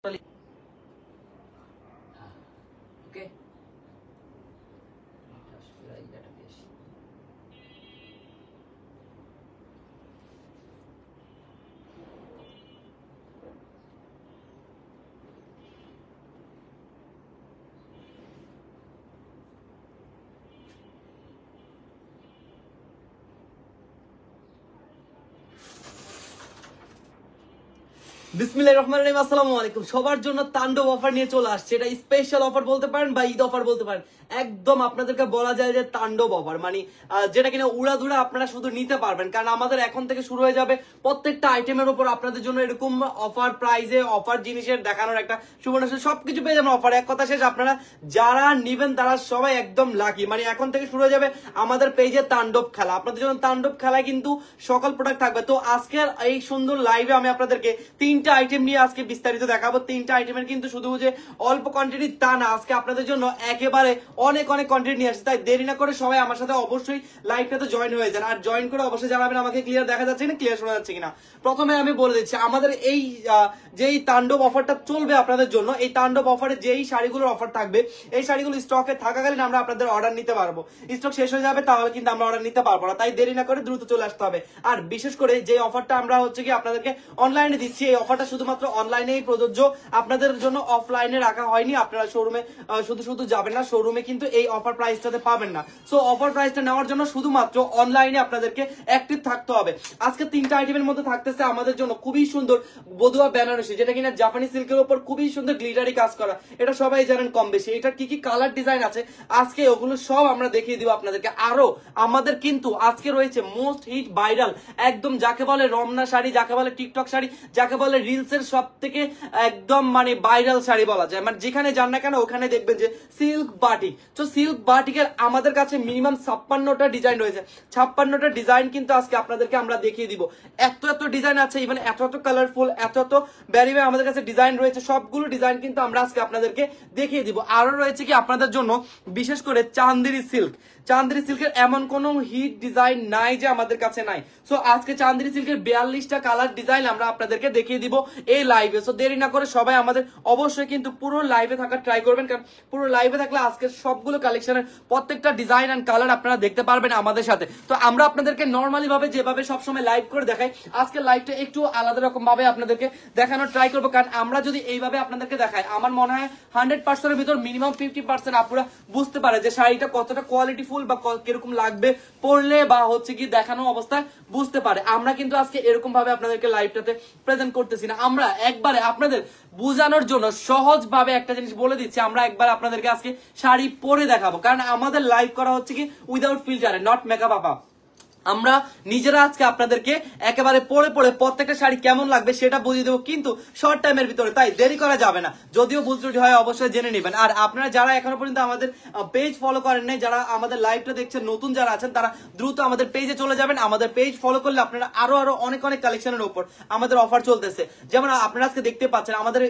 ওকে বিসমিল্লাহির রহমানির রহিম। আসসালামু আলাইকুম। সবার জন্য তাণ্ডব অফার নিয়ে চলে আসছে। এটা স্পেশাল অফার বলতে পারেন বা ঈদ অফার বলতে পারেন। একদম আপনাদেরকে বলা যায় যে তাণ্ডব অফার, মানে যেটা কিনা উড়াধুরা আপনারা শুধু নিতে পারবেন, কারণ আমাদের এখন থেকে শুরু হয়ে যাবে প্রত্যেকটা আইটেমের উপর আপনাদের জন্য এরকম অফার প্রাইজে অফার জিনিসের দেখানোর একটা সুবর্ণ সুযোগ। সবকিছু পেয়ে যাবেন অফার। এক কথা শেষ, আপনারা যারা নিবেন তারা সবাই একদম লাকি। মানে এখন থেকে শুরু হয়ে যাবে আমাদের পেজে তাণ্ডব খেলা। আপনাদের জন্য তাণ্ডব খেলায় কিন্তু সকল প্রোডাক্ট থাকবে। তো আজকের এই সুন্দর লাইভে আমি আপনাদেরকে তিনটা আইটেম নিয়ে আজকে বিস্তারিত দেখাবো। তিনটা আইটেমের কিন্তু শুধু যে অল্প কোয়ান্টিটি তা না, আজকে আপনাদের জন্য একেবারে অনেক অনেক কোয়ান্টিটি নিয়ে আসছে। তাই দেরি না করে সবাই আমার সাথে অবশ্যই লাইভটাতে জয়েন হয়ে যান। আর জয়েন করে অবশ্যই জানাবেন আমাকে ক্লিয়ার দেখা যাচ্ছে কিনা, ক্লিয়ার শোনা যাচ্ছে কিনা। প্রথমে আমি বলে দিচ্ছি আমাদের এই যেই তাণ্ডব অফারটা চলবে আপনাদের জন্য, এই তাণ্ডব অফারে যেই শাড়িগুলোর অফার থাকবে, এই শাড়িগুলো স্টকে থাকাকালীন আমরা আপনাদের অর্ডার নিতে পারবো। স্টক শেষ হয়ে যাবে তাহলে কিন্তু আমরা অর্ডার নিতে পারবো না। তাই দেরি না করে দ্রুত চলে আসতে হবে। আর বিশেষ করে যে অফারটা আমরা হচ্ছে কি আপনাদেরকে অনলাইনে দিচ্ছি, এই অফারটা শুধুমাত্র অনলাইনেই প্রযোজ্য, আপনাদের জন্য অফলাইনে রাখা হয়নি। আপনারা শোরুমে শুধু শুধু যাবেন না, শোরুমে কিন্তু এই অফার প্রাইসটাতে পাবেন না। সো অফার প্রাইসটা নেওয়ার জন্য শুধুমাত্র অনলাইনে আপনাদেরকে অ্যাক্টিভ থাকতে হবে। আজকে তিনটা আইটেমের মধ্যে থাকতেছে আমাদের জন্য খুবই সুন্দর বদুয়া বেনারসি, যেটা কিনা জাপানি সিল্কের উপর খুবই সুন্দর গ্লিটারি কাজ করা। এটা সবাই জানেন কম বেশি। এটা কি কি কালার ডিজাইন আছে আজকে ওগুলো সব আমরা দেখিয়ে দিব আপনাদেরকে। আরো আমাদের কিন্তু আজকে রয়েছে মোস্ট হিট ভাইরাল, একদম যাকে বলে রমনা শাড়ি, যাকে বলে টিকটক শাড়ি, যাকে বলে রিলস এর সব থেকে একদম মানে ভাইরাল শাড়ি বলা যায়। মানে যেখানে যান না কেন ওখানে দেখবেন যে সিল্ক বাটিক। তো সিল্ক বাটিকের আমাদের কাছে মিনিমাম 56টা ডিজাইন রয়েছে। 56টা ডিজাইন কিন্তু আজকে আপনাদেরকে আমরা দেখিয়ে দিব। এত এত ডিজাইন আছে, ইভেন এত এত কালারফুল, এত এত ভ্যারি ভ্যারি আমাদের কাছে ডিজাইন রয়েছে। সবগুলো ডিজাইন কিন্তু আমরা আজকে আপনাদেরকে দেখিয়ে দিব। আরো রয়েছে কি আপনাদের জন্য বিশেষ করে চান্দেরি সিল্ক। চান্দেরি সিল্কের এমন কোন হিট ডিজাইন নাই যে আমাদের কাছে নাই। সো আজকে চান্দেরি সিল্কের 42টা কালার ডিজাইন আমরা আপনাদেরকে দেখিয়ে দিব এই লাইভে। সো দেরি না করে সবাই আমাদের অবশ্যই কিন্তু পুরো লাইভে থাকার ট্রাই করবেন, কারণ পুরো লাইভে থাকলে আজকে সবগুলো কালেকশনের প্রত্যেকটা ডিজাইন এন্ড কালার আপনারা দেখতে পারবেন আমাদের সাথে। তো আমরা আপনাদেরকে নর্মালি ভাবে যেভাবে সবসময় লাইভ করে দেখাই, আজকে লাইভটা একটু আলাদা রকম ভাবে আপনাদেরকে দেখানোর ট্রাই করবো। কারণ আমরা যদি এইভাবে আপনাদেরকে দেখাই, আমার মনে হয় 100%-এর ভিতর মিনিমাম 50% আপনারা বুঝতে পারে যে শাড়িটা কতটা কোয়ালিটি ফুল বা কিরকম লাগবে পরলে, বা হচ্ছে কি দেখানো অবস্থায় বুঝতে পারে। আমরা কিন্তু আজকে এরকম ভাবে আপনাদেরকে লাইভটাতে প্রেজেন্ট করতেছি না, আমরা একবারে আপনাদের বোঝানোর জন্য সহজ ভাবে একটা জিনিস বলে দিচ্ছি। আমরা একবার আপনাদেরকে আজকে শাড়ি পরে দেখাবো, কারণ আমাদের লাইভ করা হচ্ছে কি উইদাউট ফিল্টারে, নট মেকআপ আপা। আমরা নিজেরা আজকে আপনাদেরকে একেবারে পরে পরে প্রত্যেকটা শাড়ি কেমন লাগবে সেটা বুঝিয়ে দেবো, কিন্তু শর্ট টাইমের ভিতরে। তাই দেরি করা যাবে না, যদিও ভুল ত্রুটি হয় অবশ্যই জেনে নেবেন। আর আপনারা যারা এখনো পর্যন্ত আমাদের পেজ ফলো করেন নাই, যারা আমাদের লাইভটা দেখছেন নতুন যারা আছেন, তারা দ্রুত আমাদের পেজে চলে যাবেন। আমাদের পেজ ফলো করলে আপনারা আরো আরো অনেক অনেক কালেকশনের উপর আমাদের অফার চলতেছে। যেমন আপনারা আজকে দেখতে পাচ্ছেন আমাদের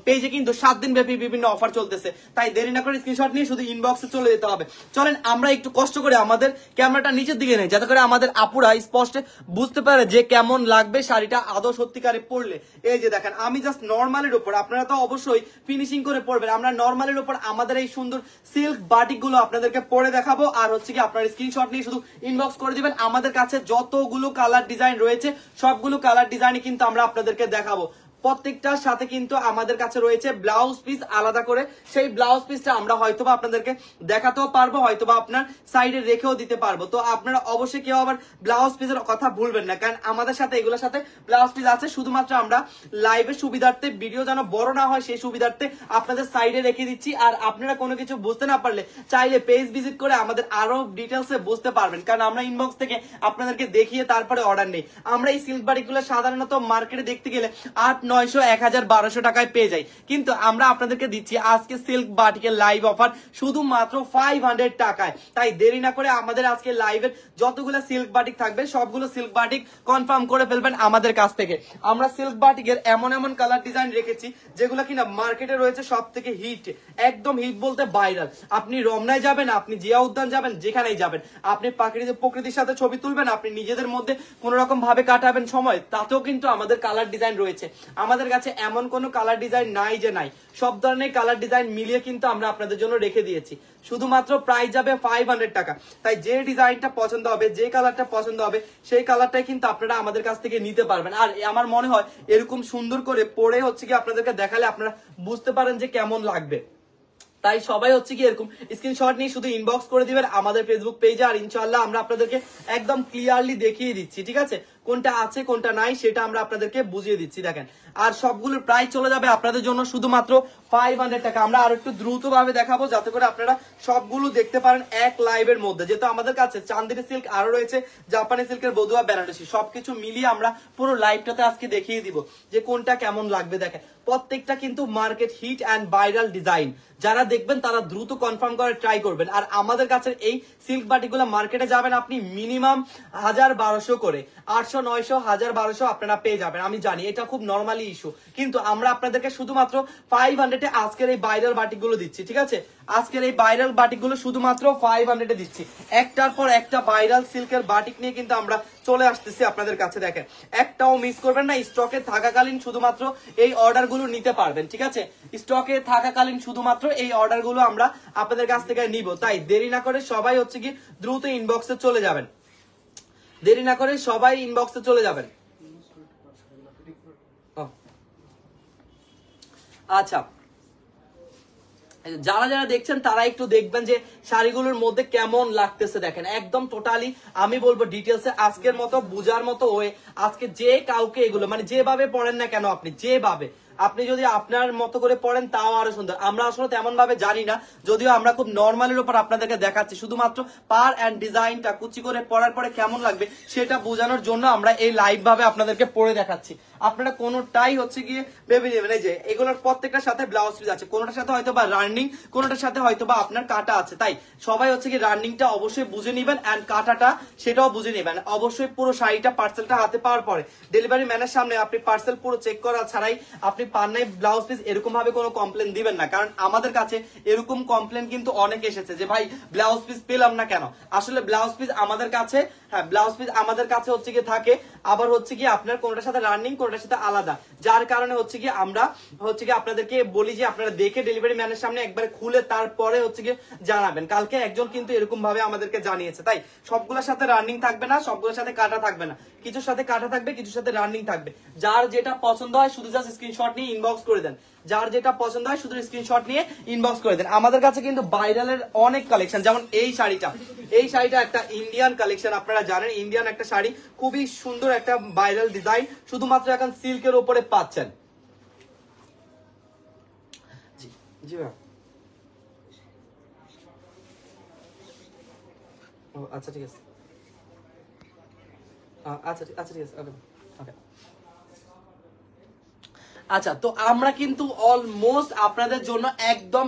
পেজে কিন্তু 7 দিন ব্যাপী বিভিন্ন অফার চলতেছে। তাই দেরি না করে স্ক্রিনশট নিয়ে শুধু ইনবক্সে চলে যেতে হবে। চলেন আমরা একটু কষ্ট করে আমাদের ক্যামেরাটা নিচের দিকে নেই, যাতে করে আমাদের আপুরা স্পষ্ট বুঝতে পারে যে কেমন লাগবে শাড়িটা আদৌ সত্যিকারে পরলে। এই যে দেখেন, আমি জাস্ট নরমালের উপর, আপনারা তো অবশ্যই ফিনিশিং করে পরবেন। আমরা নরমালের উপর আমাদের এই সুন্দর সিল্ক বাটিক গুলো আপনাদেরকে পরে দেখাবো। আর হচ্ছে কি আপনার স্ক্রিনশট নিয়ে শুধু ইনবক্স করে দিবেন। আমাদের কাছে যতগুলো কালার ডিজাইন রয়েছে সবগুলো কালার ডিজাইনই কিন্তু আমরা আপনাদেরকে দেখাবো। প্রত্যেকটার সাথে কিন্তু আমাদের কাছে রয়েছে ব্লাউজ পিস আলাদা করে। সেই ব্লাউজ পিসটা আমরা হয়তোবা আপনাদেরকে দেখাতেও পারবো, হয়তোবা আপনার সাইডে রেখেও দিতে পারবো। তো আপনারা অবশ্যই কেউ আবার ব্লাউজ পিসের কথা ভুলবেন না, কারণ আমাদের সাথে এগুলোর সাথে ব্লাউজ পিস আছে। শুধুমাত্র আমরা লাইভের সুবিধার্থে, ভিডিও যেন বড় না হয় সেই সুবিধার্থে আপনাদের সাইডে রেখে দিচ্ছি। আর আপনারা কোনো কিছু বুঝতে না পারলে চাইলে পেজ ভিজিট করে আমাদের আরো ডিটেলসে বুঝতে পারবেন, কারণ আমরা ইনবক্স থেকে আপনাদেরকে দেখিয়ে তারপরে অর্ডার নেই। আমরা এই সিল্ক বাটিকগুলো সাধারণত মার্কেটে দেখতে গেলে 800, 900, 1000, 1200 টাকায় পেয়ে যাই, কিন্তু আমরা আপনাদেরকে দিচ্ছি আজকে সিল্ক বাটিকের লাইভ অফার শুধুমাত্র 500 টাকায়। তাই দেরি না করে আমাদের আজকে লাইভের যতগুলো সিল্ক বাটিক থাকবে সবগুলো সিল্ক বাটিক কনফার্ম করে ফেলবেন আমাদের কাছ থেকে। আমরা সিল্ক বাটিকের এমন এমন কালার ডিজাইন রেখেছি যেগুলো কিনা মার্কেটে রয়েছে সব থেকে হিট, একদম হিট বলতে ভাইরাল। আপনি রমনায় যাবেন, আপনি জিয়া উদ্যান যাবেন, যেখানেই যাবেন, আপনি প্রকৃতির সাথে ছবি তুলবেন, আপনি নিজেদের মধ্যে কোন রকম ভাবে কাটাবেন সময়, তাতেও কিন্তু আমাদের কালার ডিজাইন রয়েছে। আমাদের কাছে এমন কোনো কালার ডিজাইন নাই যে নাই, সব ধরনের কালার ডিজাইন মিলিয়ে কিন্তু আমরা আপনাদের জন্য রেখে দিয়েছি। শুধুমাত্র প্রাইস যাবে 500 টাকা। তাই যে ডিজাইনটা পছন্দ হবে, যে কালারটা পছন্দ হবে, সেই কালারটাই কিন্তু আপনারা আমাদের কাছ থেকে নিতে পারবেন। আর আমার মনে হয় এরকম সুন্দর করে পরে হচ্ছে কি আপনাদেরকে দেখালে আপনারা বুঝতে পারেন যে কেমন লাগবে। তাই সবাই হচ্ছে কি এরকম স্ক্রিনশট নিয়ে শুধু ইনবক্স করে দিবেন আমাদের ফেসবুক পেজে, আর ইনশাআল্লাহ আমরা আপনাদেরকে একদম ক্লিয়ারলি দেখিয়ে দিচ্ছি, ঠিক আছে, কোনটা আছে কোনটা নাই সেটা আমরা আপনাদেরকে বুঝিয়ে দিচ্ছি। দেখেন, আর সবগুলোর প্রাইস চলে যাবে আপনাদের জন্য শুধুমাত্র 500 টাকা। আমরা আর একটু দ্রুত ভাবে দেখাবো যাতে করে আপনারা সবগুলো দেখতে পারেন এক লাইভের মধ্যে, যেহেতু আমাদের কাছে চান্দেরি সিল্ক আরো রয়েছে, জাপানি সিল্কের বদুয়া, বেনারসি সবকিছু মিলিয়ে আমরা পুরো লাইভটাতে আজকে দেখিয়ে দিব যে কোনটা কেমন লাগবে। দেখেন, প্রত্যেকটা কিন্তু market hit and viral design, যারা দেখবেন তারা দ্রুত কনফার্ম করে ট্রাই করবেন। আর আমাদের কাছে এই সিল্ক বাটিকগুলো মার্কেটে যাবেন আপনি মিনিমাম 1000-1200 করে, 800-900, 1000-1200 আপনারা পেয়ে যাবেন। আমি জানি এটা খুব নর্মালি ইস্যু, কিন্তু আমরা আপনাদেরকে শুধুমাত্র 500-এ আজকের এই ভাইরাল বাটিকগুলো দিচ্ছি, ঠিক আছে, আজকের এই ভাইরাল বাটিকগুলো শুধুমাত্র 500-এ দিচ্ছি। একটার পর একটা ভাইরাল সিল্কের বাটিক নিয়ে কিন্তু আমরা চলে আসতেছি আপনাদের কাছে। দেখেন, একটাও মিস করবেন না, স্টকে থাকাকালীন শুধুমাত্র এই অর্ডার গুলো নিতে পারবেন, ঠিক আছে, স্টকে থাকাকালীন শুধুমাত্র এই অর্ডার গুলো আমরা আপনাদের কাছ থেকে নিব। তাই দেরি না করে সবাই হচ্ছে কি দ্রুত ইনবক্সে চলে যাবেন, দেরি না করে সবাই ইনবক্সে চলে যাবেন। আচ্ছা, যারা যারা দেখছেন তারা একটু দেখবেন যে শাড়িগুলোর মধ্যে কেমন লাগতেছে। দেখেন, একদম টোটালি আমি বলবো ডিটেলসে আজকের মতো বুঝার মতো হয়ে, আজকে যে কাউকে এগুলো মানে যেভাবে পড়েন না কেন, আপনি যেভাবে আপনি যদি আপনার মতো করে পড়েন তাও আরো সুন্দর। আমরা আসলে তেমন ভাবে জানি না, যদিও আমরা খুব নর্মালের উপর আপনাদেরকে দেখাচ্ছি, শুধুমাত্র পার এন্ড ডিজাইনটা কুচি করে পড়ার পরে কেমন লাগবে সেটা বোঝানোর জন্য আমরা এই লাইভ ভাবে আপনাদেরকে পড়ে দেখাচ্ছি। আপনারা কোনোটাই হচ্ছে গিয়ে ভেবে নেবেন এই যে এগুলোর প্রত্যেকটার সাথে ব্লাউজ পিস আছে, কোনোটার সাথে হয়তো বা রানিং, কোনোটার সাথে হয়তো বা আপনার কাটা আছে। তাই সবাই হচ্ছে কি রানিংটা অবশ্যই বুঝে নিবেন এন্ড কাটাটা সেটাও বুঝে নিবেন। অবশ্যই পুরো শাড়িটা পার্সেলটা হাতে পাওয়ার পরে ডেলিভারি ম্যানের সামনে আপনি পার্সেল পুরো চেক করা ছাড়াই আপনি পান নাই ব্লাউজ পিস এরকম ভাবে কোনো কমপ্লেন দিবেন না, কারণ আমাদের কাছে এরকম কমপ্লেন কিন্তু অনেক এসেছে যে ভাই ব্লাউজ পিস পেলাম না কেন। আসলে ব্লাউজ পিস আমাদের কাছে, হ্যাঁ ব্লাউজ পিস আমাদের কাছে হচ্ছে কি থাকে, আবার হচ্ছে কি আপনার কোনটার সাথে রানিং কোনটার সাথে আলাদা, যার কারণে হচ্ছে কি আমরা হচ্ছে কি আপনাদেরকে বলি যে আপনারা দেখে ডেলিভারি ম্যানের সামনে একবার খুলে তারপরে হচ্ছে কি জানাবেন। কালকে একজন কিন্তু এরকম ভাবে আমাদেরকে জানিয়েছে। তাই সবগুলোর সাথে রানিং থাকবে না, সবগুলোর সাথে কাটা থাকবে না, কিছুর সাথে কাটা থাকবে, কিছুর সাথে রানিং থাকবে। যার যেটা পছন্দ হয় শুধু জাস্ট স্ক্রিনশট নিয়ে ইনবক্স করে দেন, যার যেটা পছন্দ হয় শুধু স্ক্রিনশট নিয়ে ইনবক্স করে দেন। আমাদের কাছে কিন্তু ভাইরালের অনেক কালেকশন, যেমন এই শাড়িটা, এই শাড়িটা একটা ইন্ডিয়ান কালেকশন, আপনারা জানেন ইন্ডিয়ান একটা শাড়ি, খুবই সুন্দর একটা ভাইরাল ডিজাইন, শুধুমাত্র এখন সিল্কের উপরে পাচ্ছেন। জি জি ভাই, আচ্ছা ঠিক আছে, আচ্ছা আচ্ছা ঠিক আছে, ওকে ওকে। আচ্ছা, তো আমরা কিন্তু অলমোস্ট আপনাদের জন্য একদম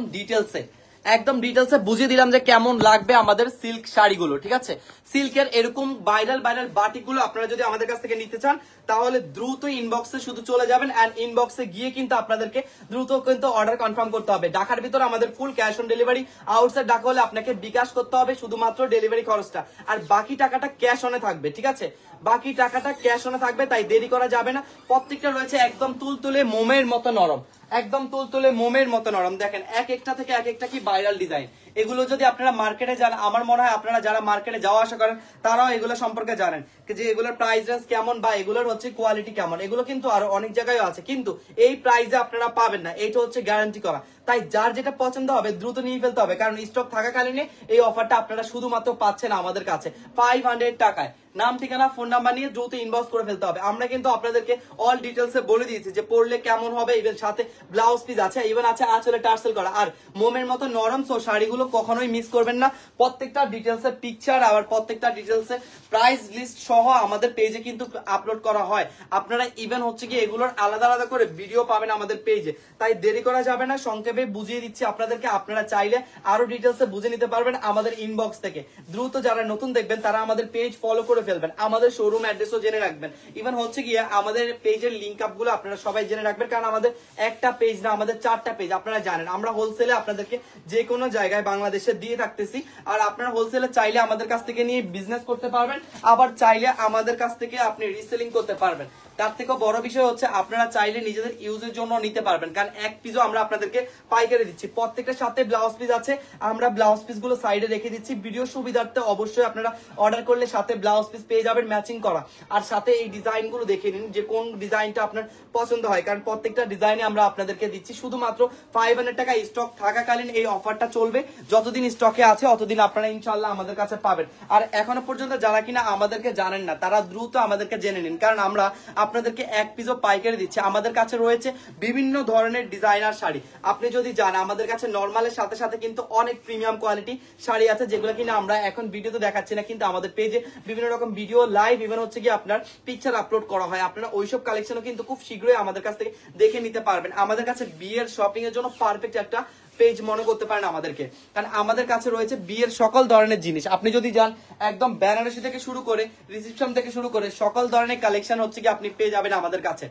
ডিটেলসে বুঝিয়ে দিলাম যে কেমন লাগবে আমাদের সিল্ক শাড়িগুলো, ঠিক আছে। সিল্কের এরকম ভাইরাল বাটিকগুলো আপনারা যদি আমাদের কাছ থেকে নিতে চান তাহলে দ্রুত ইনবক্সে শুধু চলে যাবেন, এন্ড ইনবক্সে গিয়ে কিন্তু আপনাদেরকে দ্রুত কিন্তু অর্ডার কনফার্ম করতে হবে। ঢাকার ভিতরে আমাদের full cash on delivery, outside Dhaka হলে আপনাকে বিকাশ করতে হবে শুধুমাত্র ডেলিভারি খরচটা, আর বাকি টাকাটা ক্যাশ অনে থাকবে, ঠিক আছে, বাকি টাকাটা ক্যাশ অনে থাকবে। তাই দেরি করা যাবে না। প্রত্যেকটা রয়েছে একদম তুলতুলে মোমের মতো নরম, একদম তুলতুলে মোমের মতো নরম। দেখেন এক একটা থেকে এক একটা কি ভাইরাল ডিজাইন। এগুলো যদি আপনারা মার্কেটে যান, আমার মনে হয় আপনারা যারা মার্কেটে যাওয়া আসা করেন তারাও এগুলো সম্পর্কে জানেন যে এগুলোর প্রাইস রেঞ্জ কেমন বা এগুলোর হচ্ছে কোয়ালিটি কেমন। এগুলো কিন্তু আরো অনেক জায়গায় আছে, কিন্তু এই প্রাইসে আপনারা পাবেন না, এটা হচ্ছে গ্যারান্টি করা। তাই যার যেটা পছন্দ হবে দ্রুত নিয়ে ফেলতে হবে, কারণ স্টক থাকাকালীন এই অফারটা আপনারা শুধুমাত্র পাচ্ছেন আমাদের কাছে 500 টাকায়। নাম ঠিকানা ফোন নাম্বার নিয়ে দ্রুত ইনবক্স করে ফেলতে হবে। আমরা কিন্তু আপনাদেরকে অল ডিটেলসে বলে দিয়েছি যে পড়লে কেমন হবে, ইভেন সাথে ব্লাউজ পিস আছে, ইভেন আছে আঁচলে টার্সেল করা, আর মোমের মতো নরম। সো শাড়িগুলো কখনোই মিস করবেন না। প্রত্যেকটা ডিটেলসের পিকচার আবার প্রত্যেকটা ডিটেলসের প্রাইস লিস্ট সহ আমাদের পেজে কিন্তু আপলোড করা হয়। আপনারা ইভেন হচ্ছে কি এগুলোর আলাদা আলাদা করে ভিডিও পাবেন আমাদের পেজে। তাই দেরি করা যাবে না, সংক্ষেপে বুঝিয়ে দিচ্ছি আপনাদেরকে। আপনারা চাইলে আরো ডিটেলসে বুঝে নিতে পারবেন আমাদের ইনবক্স থেকে। দ্রুত যারা নতুন দেখবেন তারা আমাদের পেজ ফলো করে ফেলবেন, আমাদের শোরুম অ্যাড্রেসও জেনে রাখবেন। ইভেন হচ্ছে গিয়ে আমাদের পেজের লিংক আপ গুলো আপনারা সবাই জেনে রাখবেন, কারণ আমাদের একটা পেজ না, আমাদের 4টা পেজ। আপনারা জানেন আমরা হোলসেলে আপনাদেরকে যে কোনো জায়গায় বাংলাদেশে দিয়ে থাকতেছি, আর আপনারা হোলসেলে চাইলে আমাদের কাছ থেকে নিয়ে বিজনেস করতে পারবেন, আবার চাইলে আমাদের কাছ থেকে আপনি রিসেলিং করতে পারবেন। তার থেকেও বড় বিষয় হচ্ছে আপনারা চাইলে নিজেদের ইউজের জন্য নিতে পারবেন, কারণ এক পিসও আমরা আপনাদেরকে পাইকারি দিচ্ছি। প্রত্যেকটার সাথে ব্লাউজ পিস আছে, আমরা ব্লাউজ পিস গুলো সাইডে রেখে দিচ্ছি। ভিডিও সুবিধার্থে অবশ্যই আপনারা অর্ডার করলে সাথে ব্লাউজ পিস পেয়ে যাবেন ম্যাচিং করা। আর সাথে এই ডিজাইন গুলো দেখে নিন যে কোন ডিজাইনটা আপনার পছন্দ হয়, কারণ প্রত্যেকটা ডিজাইনে আমরা আপনাদেরকে দিচ্ছি। শুধুমাত্র 500 টাকা স্টক থাকাকালীন এই অফারটা চলবে, যতদিন স্টকে আছে অতদিন আপনারা ইনশাল্লাহ আমাদের কাছে পাবেন। আর এখনো পর্যন্ত যারা কিনা আমাদেরকে জানেন না তারা দ্রুত আমাদেরকে জেনে নিন, কারণ আমরা আপনাদেরকে এক পিসও পাইকারি দিচ্ছি। আমাদের কাছে রয়েছে বিভিন্ন ধরনের ডিজাইনার শাড়ি। আপনি যদি জানেন আমাদের কাছে নর্মালের সাথে সাথে কিন্তু অনেক প্রিমিয়াম কোয়ালিটি শাড়ি আছে, যেগুলো কিনা আমরা এখন ভিডিওতে দেখাচ্ছি না, কিন্তু আমাদের পেজে বিভিন্ন রকম ভিডিও লাইভ ইভেন হচ্ছে কি আপনার পিকচার আপলোড করা হয়। আপনারা ওইসব কালেকশনও কিন্তু খুব শীঘ্রই আমাদের কাছ থেকে দেখে নিতে পারবেন। আমাদের কাছে বিয়ের শপিং এর জন্য পারফেক্ট একটা পেজ মনে করতে পারেন আমাদেরকে, কারণ আমাদের কাছে রয়েছে বিয়ের সকল ধরনের জিনিস। আপনি যদি যান একদম বেনারসি থেকে শুরু করে রিসেপশন থেকে শুরু করে সকল ধরনের কালেকশন হচ্ছে কি আপনি পেয়ে যাবেন আমাদের কাছে।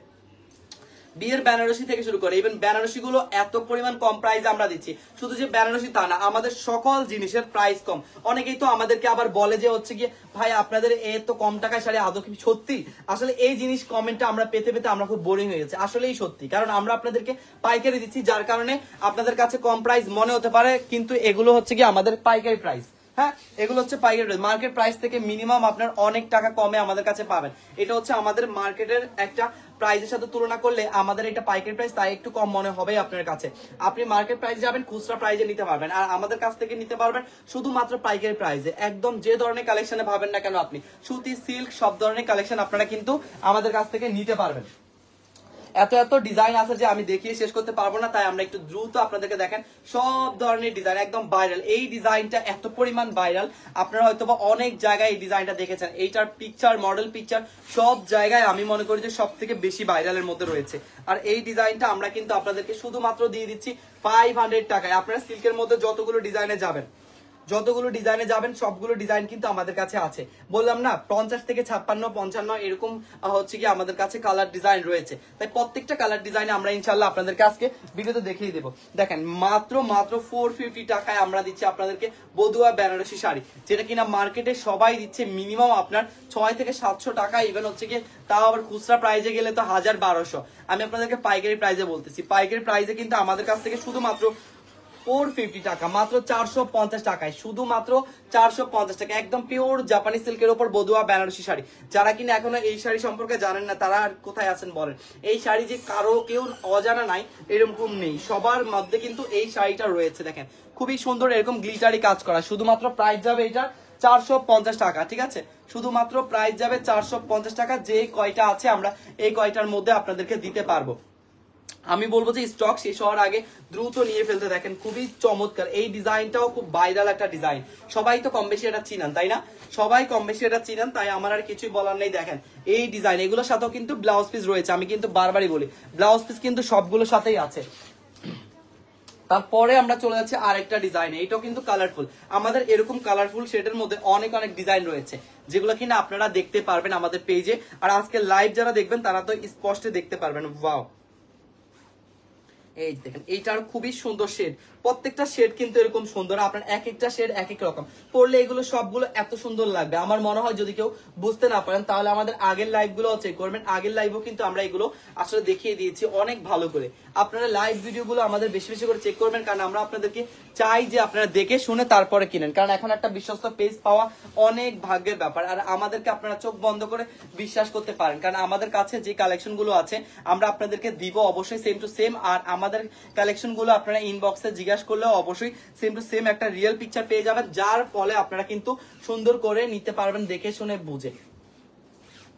বিয়ের বেনারসি থেকে শুরু করে ইভেন বেনারসি গুলো এত পরিমাণ কম প্রাইসে আমরা দিচ্ছি। শুধু যে বেনারসি তা না, আমাদের সকল জিনিসের প্রাইস কম। অনেকেই তো আমাদেরকে আবার বলে যে হচ্ছে কি ভাই আপনাদের এত কম টাকায় শাড়ি আদৌ কি সত্যি? আসলে এই জিনিস কমেন্টটা আমরা পেতে পেতে আমরা খুব বোরিং হয়ে গেছে। আসলেই সত্যি, কারণ আমরা আপনাদেরকে পাইকারি দিচ্ছি, যার কারণে আপনাদের কাছে কম প্রাইস মনে হতে পারে, কিন্তু এগুলো হচ্ছে কি আমাদের পাইকারি প্রাইস। হ্যাঁ, এগুলো হচ্ছে পাইকারি প্রাইস। মার্কেট প্রাইস থেকে মিনিমাম আপনার অনেক টাকা কমে আমাদের কাছে পাবেন। এটা হচ্ছে আমাদের মার্কেটের একটা প্রাইসের সাথে তুলনা করলে আমাদের এটা পাইকারি প্রাইস, তাই একটু কম মনে হবে আপনার কাছে। আপনি মার্কেট প্রাইস যাবেন, খুচরা প্রাইসে নিতে পারবেন, আর আমাদের কাছ থেকে নিতে পারবেন শুধুমাত্র পাইকারি প্রাইসে। একদম যে ধরনের কালেকশনে ভাবেন না কেন আপনি, সুতি, সিল্ক সব ধরনের কালেকশন আপনারা কিন্তু আমাদের কাছ থেকে নিতে পারবেন। এত এত ডিজাইন আছে যে আমি দেখিয়ে শেষ করতে পারবো না, তাই আমরা একটু দ্রুত আপনাদেরকে দেখেন সব ধরনের ডিজাইন একদম ভাইরাল। এই ডিজাইনটা এত পরিমাণ ভাইরাল, আপনারা হয়তো বা অনেক জায়গায় এই ডিজাইনটা দেখেছেন। এইটার পিকচার, মডেল পিকচার সব জায়গায় আমি মনে করি যে সব থেকে বেশি ভাইরালের মধ্যে রয়েছে। আর এই ডিজাইনটা আমরা কিন্তু আপনাদেরকে শুধুমাত্র দিয়ে দিচ্ছি 500 টাকায়। আপনারা সিল্কের মধ্যে যতগুলো ডিজাইনে যাবেন সবগুলো ডিজাইন কিন্তু আমাদের কাছে আছে। বললাম না 50 থেকে 56, 55 এরকম হচ্ছে কি আমাদের কাছে কালার ডিজাইন রয়েছে, তাই প্রত্যেকটা কালার ডিজাইন আমরা ইনশাল্লাহ আপনাদেরকে আজকে ভিডিওতে দেখিয়ে দেবো। দেখেন মাত্র 450 টাকায় আমরা দিচ্ছি আপনাদেরকে বধুয়া বেনারসি শাড়ি, যেটা কিনা মার্কেটে সবাই দিচ্ছে মিনিমাম আপনার 6 থেকে 700 টাকা। ইভেন হচ্ছে কি তাও আবার খুচরা প্রাইজে গেলে তো 1000-1200। আমি আপনাদেরকে পাইকারি প্রাইজে বলতেছি, পাইকারি প্রাইজে কিন্তু আমাদের কাছ থেকে শুধুমাত্র 450 টাকা, মাত্র 450 টাকায়, শুধুমাত্র 450 টাকা, একদম পিওর জাপানি সিল্কের উপর বধুয়া বেনারসি শাড়ি। যারা কিনা এখনো এই শাড়ি সম্পর্কে জানেন না তারা আর কোথায় আছেন বলেন। এই শাড়ি যে কারো কেউ অজানা নাই এরকম নেই, সবার মধ্যে কিন্তু এই শাড়িটা রয়েছে। দেখেন খুবই সুন্দর এরকম গ্লিটারি কাজ করা। শুধুমাত্র প্রাইস যাবে এটা 450 টাকা, ঠিক আছে? শুধুমাত্র প্রাইস যাবে 450 টাকা। যে কয়টা আছে আমরা এই কয়টার মধ্যে আপনাদেরকে দিতে পারবো। আমি বলবো যে স্টক শেষ হওয়ার আগে দ্রুত নিয়ে ফেলতে। দেখেন খুবই চমৎকার এই ডিজাইনটাও, খুব ভাইরাল একটা ডিজাইন। সবাই তো কম বেশি এটা চিনেন, তাই না? সবাই কম বেশি এটা চিনেন, তাই আমার আর কিছুই বলার নেই। দেখেন এই ডিজাইন, এগুলোর সাথেও কিন্তু ব্লাউজ পিস রয়েছে। আমি কিন্তু বারবারই বলি ব্লাউজ পিস কিন্তু সবগুলোর সাথেই আছে। তারপরে আমরা চলে যাচ্ছি আরেকটা ডিজাইনে, এটাও কিন্তু কালারফুল। আমাদের এরকম কালারফুল শেডের মধ্যে অনেক অনেক ডিজাইন রয়েছে, যেগুলো কিনা আপনারা দেখতে পারবেন আমাদের পেজে। আর আজকে লাইভ যারা দেখবেন তারা তো স্পষ্ট দেখতে পারবেন। ওয়াও, এই দেখেন এইটার খুবই সুন্দর শেড। প্রত্যেকটা শেড কিন্তু এরকম সুন্দর, আপনার এক একটা শেড এক এক রকম। পরলে এগুলো সবগুলো এত সুন্দর লাগবে। আমার মনে হয় যদি কেউ বুঝতে না পারেন তাহলে আমাদের আগের লাইভ গুলো চেক করবেন। আগের লাইভও কিন্তু আমরা এগুলো আসলে দেখিয়ে দিয়েছি অনেক ভালো করে। আপনারা লাইভ ভিডিও গুলো আমাদের বেশি বেশি করে চেক করবেন, কারণ আমরা আপনাদেরকে চাই যে আপনারা দেখে শুনে তারপরে কিনেন, কারণ এখন একটা বিশ্বস্ত পেজ পাওয়া অনেক ভাগ্যের ব্যাপার। আর আমাদেরকে আপনারা চোখ বন্ধ করে বিশ্বাস করতে পারেন, কারণ আমাদের কাছে যে কালেকশন গুলো আছে আমরা আপনাদেরকে দিব অবশ্যই সেম টু সেম। আর আমাদের কালেকশন গুলো আপনারা ইনবক্সে জিজ্ঞাসা করলেও অবশ্যই সেম টু সেম একটা রিয়েল পিকচার পেয়ে যাবেন, যার ফলে আপনারা কিন্তু সুন্দর করে নিতে পারবেন দেখে শুনে বুঝে।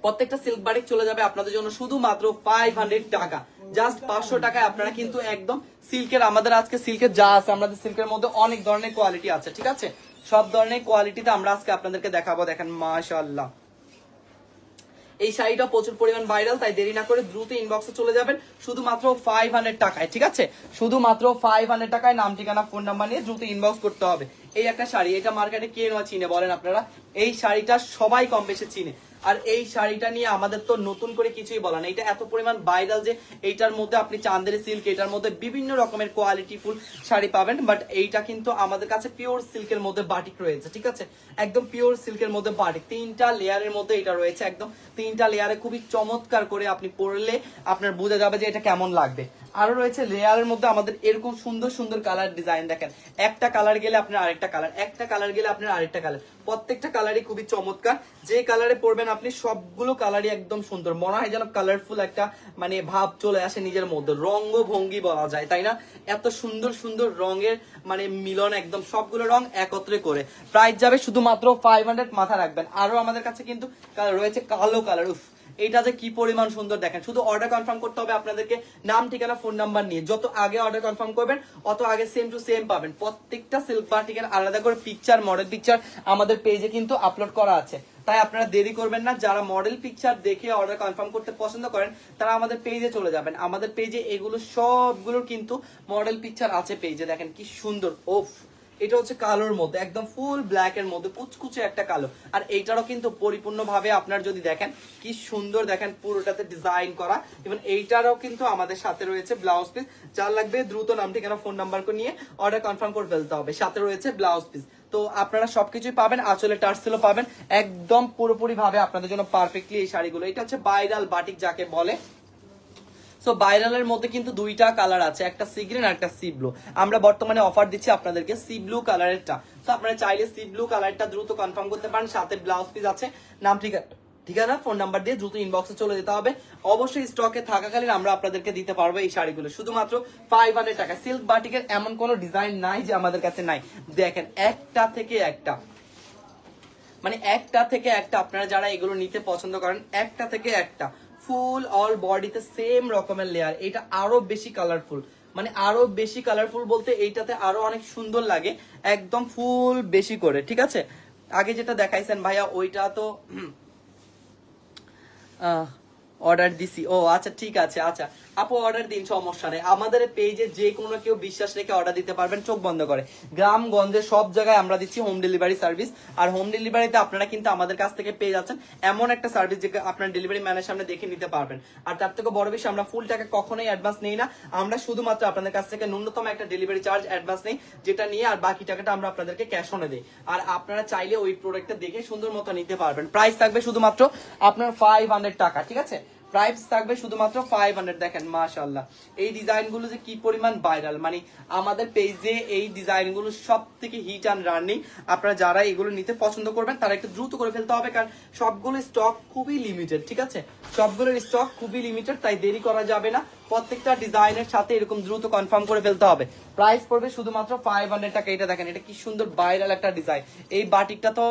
প্রত্যেকটা সিল্ক বাটিক চলে যাবে আপনাদের জন্য শুধুমাত্র 500 টাকা, জাস্ট 500 টাকায় আপনারা কিন্তু একদম সিল্কের, আমাদের আজকে সিল্কের যা আছে, আমাদের সিল্কের মধ্যে অনেক ধরনের কোয়ালিটি আছে, ঠিক আছে? সব ধরনের কোয়ালিটিতে আমরা আজকে আপনাদেরকে দেখাবো। দেখেন মাশাআল্লাহ, এই শাড়িটা প্রচুর পরিমাণ ভাইরাল, তাই দেরি না করে দ্রুত ইনবক্সে চলে যাবেন শুধুমাত্র 500 টাকায়, ঠিক আছে? শুধুমাত্র 500 টাকায় নাম ঠিকানা ফোন নাম্বার নিয়ে দ্রুত ইনবক্স করতে হবে। এই একটা শাড়ি, এটা মার্কেটে কে না চিনে বলেন আপনারা? এই শাড়িটা সবাই কম বেশি চিনে। আর এই শাড়িটা নিয়ে আমাদের তো নতুন করে কিছুই বলা না, এটা এত পরিমাণ ভাইরাল যে এইটার মধ্যে আপনি চান্দেরি সিল্ক, এটার মধ্যে বিভিন্ন রকমের কোয়ালিটি ফুল শাড়ি পাবেন, বাট এইটা কিন্তু আমাদের কাছে পিওর সিল্কের মধ্যে বাটিক রয়েছে, ঠিক আছে? একদম পিওর সিল্কের মধ্যে বাটিক, 3টা লেয়ারের মধ্যে এটা রয়েছে, একদম 3টা লেয়ারে খুবই চমৎকার করে আপনি পরলে আপনার বোঝা যাবে যে এটা কেমন লাগবে। আরো রয়েছে লেয়ারের মধ্যে আমাদের এরকম সুন্দর সুন্দর কালার ডিজাইন, দেখেন একটা কালার গেলে আপনার আরেকটা কালার, একটা কালার গেলে আপনার আরেকটা কালার, প্রত্যেকটা কালারই খুবই চমৎকার। যে কালারে পরবেন আপনি সবগুলো কালারই একদম সুন্দর, মনে হয় যেন কালারফুল একটা মানে ভাব চলে আসে নিজের মধ্যে, রঙ্গ ভঙ্গি বলা যায়, তাই না? এত সুন্দর সুন্দর রঙের মানে মিলন, একদম সবগুলো রং একত্রে করে। প্রাইস যাবে শুধুমাত্র 500, মাথা রাখবেন। আরো আমাদের কাছে কিন্তু রয়েছে কালো কালার, উফ এটা যে কি পরিমাণ সুন্দর দেখেন। শুধু অর্ডার কনফার্ম করতে হবে আপনাদেরকে, নাম ঠিকানা ফোন নাম্বার নিয়ে। যত আগে অর্ডার কনফার্ম করবেন অত আগে সেম টু সেম পাবেন। প্রত্যেকটা সিল্ক বাটিকের আলাদা করে পিকচার, মডেল পিকচার আমাদের পেজে কিন্তু আপলোড করা আছে, তাই আপনারা দেরি করবেন না। যারা মডেল পিকচার দেখে অর্ডার কনফার্ম করতে পছন্দ করেন তারা আমাদের পেজে চলে যাবেন। আমাদের পেজে এগুলো সবগুলোর কিন্তু মডেল পিকচার আছে পেজে, দেখেন কি সুন্দর। ওফ এটা হচ্ছে কালোর মধ্যে, একদম ফুল ব্ল্যাক এর মধ্যে কুচকুচে একটা কালো। আর এইটারও কিন্তু পরিপূর্ণভাবে আপনার যদি দেখেন কি সুন্দর, দেখেন পুরোটাতে ডিজাইন করা। এবং এইটারও কিন্তু আমাদের সাথে রয়েছে ব্লাউজ পিস। যার লাগবে দ্রুত নাম ঠিকানা ফোন নাম্বার নিয়ে অর্ডার কনফার্ম করে ফেলতে হবে, সাথে রয়েছে ব্লাউজ পিস। তো আপনারা সবকিছুই পাবেন, আঁচলে টার্সেলও পাবেন, একদম পুরোপুরি ভাবে আপনাদের জন্য পারফেক্টলি এই শাড়িগুলো। এটা হচ্ছে ভাইরাল বাটিক যাকে বলে। সো ভাইরালের মধ্যে কিন্তু 2টা কালার আছে, একটা সি গ্রিন আর একটা সি ব্লু। আমরা বর্তমানে অফার দিচ্ছি আপনাদেরকে সি ব্লু কালারেরটা। সো আপনারা চাইলে সি ব্লু কালারটা দ্রুত কনফার্ম করতে পারেন, সাথে ব্লাউজ পিস আছে, নাম ঠিকানা ফোন নাম্বার দিয়ে দ্রুত ইনবক্সে চলে যেতে হবে। অবশ্যই স্টকে থাকাকালীন আমরা আপনাদেরকে দিতে পারবো এই শাড়িগুলো শুধুমাত্র 500 টাকা। সিল্ক বাটিকের এমন কোনো ডিজাইন নাই যে আমাদের কাছে নাই, দেখেন একটা থেকে একটা, মানে একটা থেকে একটা। আপনারা যারা এগুলো নিতে পছন্দ করেন একটা থেকে একটা ফুল অল বডিতে সেম রকমের লেয়ার। এটা আরো বেশি কালারফুল, মানে আরো বেশি কালারফুল বলতে এইটাতে আরো অনেক সুন্দর লাগে, একদম ফুল বেশি করে, ঠিক আছে? আগে যেটা দেখাইছেন ভাইয়া ওইটা তো অর্ডার দিছি, ও আচ্ছা ঠিক আছে। আচ্ছা আপু অর্ডার দিন, সমস্যা নেই। আমাদের পেজে যে কোনো কেউ বিশ্বাস রেখে অর্ডার দিতে পারবেন চোখ বন্ধ করে। গ্রামগঞ্জে সব জায়গায় আমরা দিচ্ছি হোম ডেলিভারি সার্ভিস। আর হোম ডেলিভারিতে আপনারা কিন্তু আমাদের কাছ থেকে পেয়ে যাচ্ছেন এমন একটা সার্ভিস যে আপনার ডেলিভারি ম্যানের সামনে দেখে নিতে পারবেন। আর তার থেকে বড় বেশি আমরা ফুল টাকা কখনোই অ্যাডভান্স নেই না, আমরা শুধুমাত্র আপনাদের কাছ থেকে ন্যূনতম একটা ডেলিভারি চার্জ অ্যাডভান্স নেই, যেটা নিয়ে আর বাকি টাকাটা আমরা আপনাদেরকে ক্যাশ অনে দিই। আর আপনারা চাইলে ওই প্রোডাক্টটা দেখে সুন্দর মতো নিতে পারবেন। প্রাইস থাকবে শুধুমাত্র আপনার 500 টাকা, ঠিক আছে? প্রাইস থাকবে শুধুমাত্র 500। দেখেন মাশাআল্লাহ এই ডিজাইন গুলো যে কি পরিমাণ ভাইরাল, মানে আমাদের পেজে এই ডিজাইন গুলো সব থেকে হিট অ্যান্ড রানিং। আপনারা যারা এগুলো নিতে পছন্দ করবেন তারা একটু দ্রুত করে ফেলতে হবে, কারণ সবগুলো স্টক খুবই লিমিটেড, ঠিক আছে? সবগুলোর স্টক খুবই লিমিটেড, তাই দেরি করা যাবে না। প্রত্যেকটা ডিজাইনের সাথে এরকম দ্রুত কনফার্ম করে ফেলতে হবে। প্রাইস পড়বে শুধুমাত্র 500 টাকা। এটা দেখেন এটা কি সুন্দর ভাইরাল একটা ডিজাইন। এই বাটিকটা তো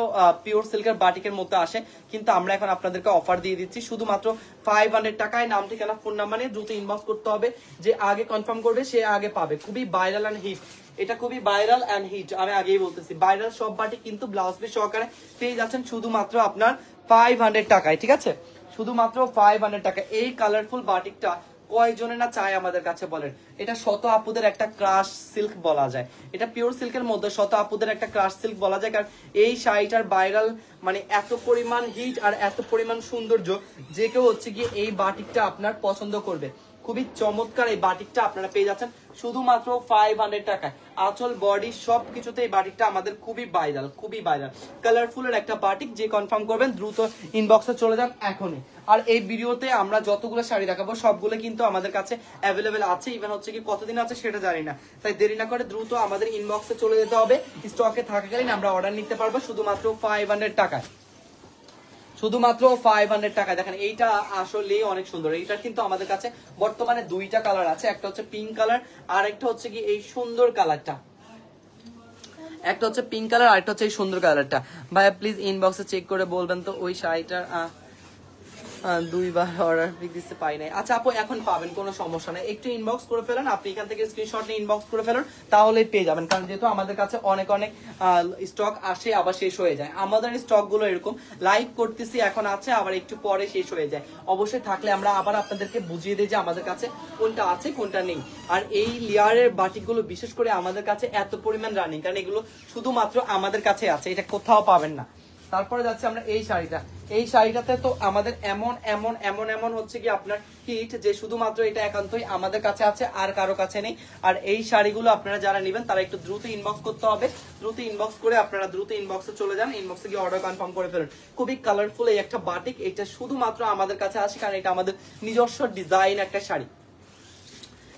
পিওর সিল্কের বাটিকের মধ্যে আসে, কিন্তু আমরা এখন আপনাদেরকে অফার দিয়ে দিচ্ছি শুধুমাত্র 500 টাকায়। নাম ঠিকানা ফোন নাম্বার নিয়ে দ্রুত ইনবক্স করতে হবে, যে আগে কনফার্ম করবে সে আগে পাবে। খুবই ভাইরাল এন্ড হিট, এটা খুবই ভাইরাল এন্ড হিট। আমি আগেই বলতেছি ভাইরাল সব বাটিক কিন্তু ব্লাউজ পিস সহকারে পেয়ে যাচ্ছেন শুধুমাত্র আপনার 500 টাকায়, ঠিক আছে? শুধুমাত্র 500 টাকা। এই কালারফুল বাটিকটা কয়জনে না চায় আমাদের কাছে বলেন? এটা শত আপুদের একটা ক্রাশ সিল্ক বলা যায়, এটা পিওর সিল্কের মধ্যে শত আপুদের একটা ক্রাশ সিল্ক বলা যায়। কারণ এই শাড়িটার ভাইরাল মানে এত পরিমাণ হিট আর এত পরিমাণ সৌন্দর্য যে কেউ হচ্ছে গিয়ে এই বাটিকটা আপনার পছন্দ করবে। খুবই চমৎকার এই বাটিকটা আপনারা পেয়ে যাচ্ছেন শুধুমাত্র 500 টাকায়। আঁচল বডি সবকিছুতে এই বাটিকটা আমাদের খুবই ভাইরাল, খুবই ভাইরাল কালারফুলের একটা বাটিক। যে কনফার্ম করবেন দ্রুত ইনবক্সে চলে যান এখনই। আর এই ভিডিওতে আমরা যতগুলো শাড়ি দেখাবো সবগুলো কিন্তু আমাদের কাছে অ্যাভেলেবেল আছে, ইভেন হচ্ছে কি কতদিন আছে সেটা জানি না, তাই দেরি না করে দ্রুত আমাদের ইনবক্সে চলে যেতে হবে। স্টকে থাকাকালীন আমরা অর্ডার নিতে পারবো শুধুমাত্র 500 টাকায়, শুধুমাত্র 500 টাকা। দেখেন এইটা আসলে অনেক সুন্দর। এইটা কিন্তু আমাদের কাছে বর্তমানে 2টা কালার আছে, একটা হচ্ছে পিঙ্ক কালার আর একটা হচ্ছে কি এই সুন্দর কালারটা। একটা হচ্ছে পিঙ্ক কালার আর একটা হচ্ছে এই সুন্দর কালারটা। ভাইয়া প্লিজ ইনবক্সে চেক করে বলবেন তো ওই শাড়িটার দুইবার অর্ডার দিতে পাই নাই। আচ্ছা আপু এখন পাবেন, কোনো সমস্যা নাই, একটু ইনবক্স করে ফেলেন, আপনি এখান থেকে স্ক্রিনশট নিয়ে ইনবক্স করে ফেলেন, তাহলে পেয়ে যাবেন। কারণ যেহেতু আমাদের কাছে অনেক অনেক স্টক আসে আবার শেষ হয়ে যায়, আমাদের স্টক গুলো এরকম লাইভ করতেছি এখন আছে আবার একটু পরে শেষ হয়ে যায়। অবশ্যই থাকলে আমরা আবার আপনাদেরকে বুঝিয়ে দিই যে আমাদের কাছে কোনটা আছে কোনটা নেই। আর এই লেয়ারের বাটিকগুলো বিশেষ করে আমাদের কাছে এত পরিমাণ রানিং, কারণ এগুলো শুধুমাত্র আমাদের কাছে আছে, এটা কোথাও পাবেন না। তারপরে যাচ্ছে আমরা এই শাড়িটা, এই শাড়িটাতে তো আমাদের এমন এমন এমন এমন হচ্ছে কি আপনার হিট, যে শুধুমাত্র এটা একান্তই আমাদের কাছে আছে আর কারো কাছে নেই। আর এই শাড়িগুলো আপনারা যারা নেবেন তারা একটু দ্রুত ইনবক্স করতে হবে, দ্রুত ইনবক্স করে আপনারা দ্রুত ইনবক্সে চলে যান, ইনবক্সে গিয়ে অর্ডার কনফার্ম করে ফেলুন। খুবই কালারফুল এই একটা বাটিক, এটা শুধুমাত্র আমাদের কাছে আছে, কারণ এটা আমাদের নিজস্ব ডিজাইন একটা শাড়ি,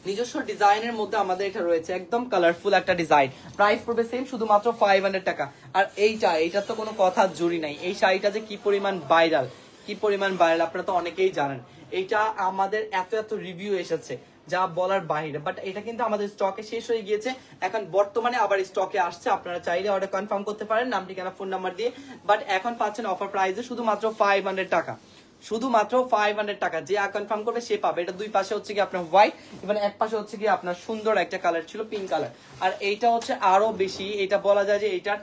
নিজস্ব ডিজাইনের মধ্যে আমাদের এটা রয়েছে, একদম কালারফুল একটা ডিজাইন। প্রাইস পড়বে সেম, শুধুমাত্র 500 টাকা। আর এইটার তো কোনো কথা জুড়ি নাই, এই শাড়িটা যে কি পরিমাণ ভাইরাল, কি পরিমাণ ভাইরাল আপনারা তো অনেকেই জানেন। এইটা আমাদের এত এত রিভিউ এসেছে যা বলার বাইরে, বাট এটা কিন্তু আমাদের স্টকে শেষ হয়ে গিয়েছে, এখন বর্তমানে আবার স্টকে আসছে, আপনারা চাইলে অর্ডার কনফার্ম করতে পারেন নাম ঠিকানা ফোন নাম্বার দিয়ে। বাট এখন পাচ্ছেন অফার প্রাইসে শুধুমাত্র 500 টাকা, শুধুমাত্র 500 টাকা। যে কনফার্ম করবে সে পাবে। এটা দুই পাশে হচ্ছে কি আপনার হোয়াইট, এবং এক পাশে হচ্ছে কি আপনার সুন্দর একটা কালার ছিল পিঙ্ক কালার। আর এইটা হচ্ছে আরো বেশি, এটা বলা যায় যে এটার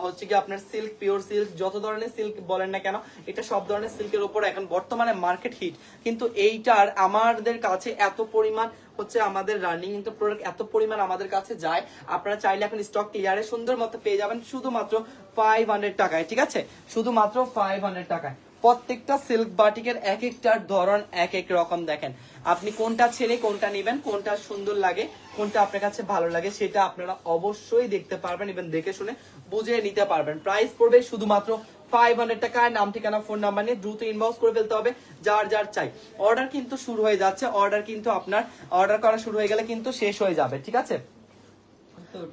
হচ্ছে কি আপনার সিল্ক, পিওর সিল্ক, যত ধরনের সিল্ক বলেন না কেন, এটা সব ধরনের সিল্কের উপর এখন বর্তমানে মার্কেট হিট। কিন্তু এইটার আমাদের কাছে এত পরিমাণ হচ্ছে আমাদের রানিং একটা প্রোডাক্ট এত পরিমাণ আমাদের কাছে যায়, আপনারা চাইলে এখন স্টক ক্লিয়ারে সুন্দর মতো পেয়ে যাবেন শুধুমাত্র 500 টাকায়, ঠিক আছে, শুধুমাত্র 500 টাকায়। প্রত্যেকটা সিল্ক বাটিকের এক একটার ধরন এক এক রকম, দেখেন আপনি কোনটা ছেড়ে কোনটা নেবেন, কোনটা সুন্দর লাগে, কোনটা আপনার কাছে ভালো লাগে সেটা আপনারা অবশ্যই দেখতে পারবেন এবং দেখে শুনে বুঝে নিতে পারবেন। প্রাইস পড়বে শুধুমাত্র 500 টাকায়। নাম ঠিকানা ফোন নাম্বার নিয়ে দ্রুত ইনবক্স করে ফেলতে হবে যার যার চাই। অর্ডার কিন্তু শুরু হয়ে যাচ্ছে, অর্ডার কিন্তু আপনার অর্ডার করা শুরু হয়ে গেলে কিন্তু শেষ হয়ে যাবে, ঠিক আছে।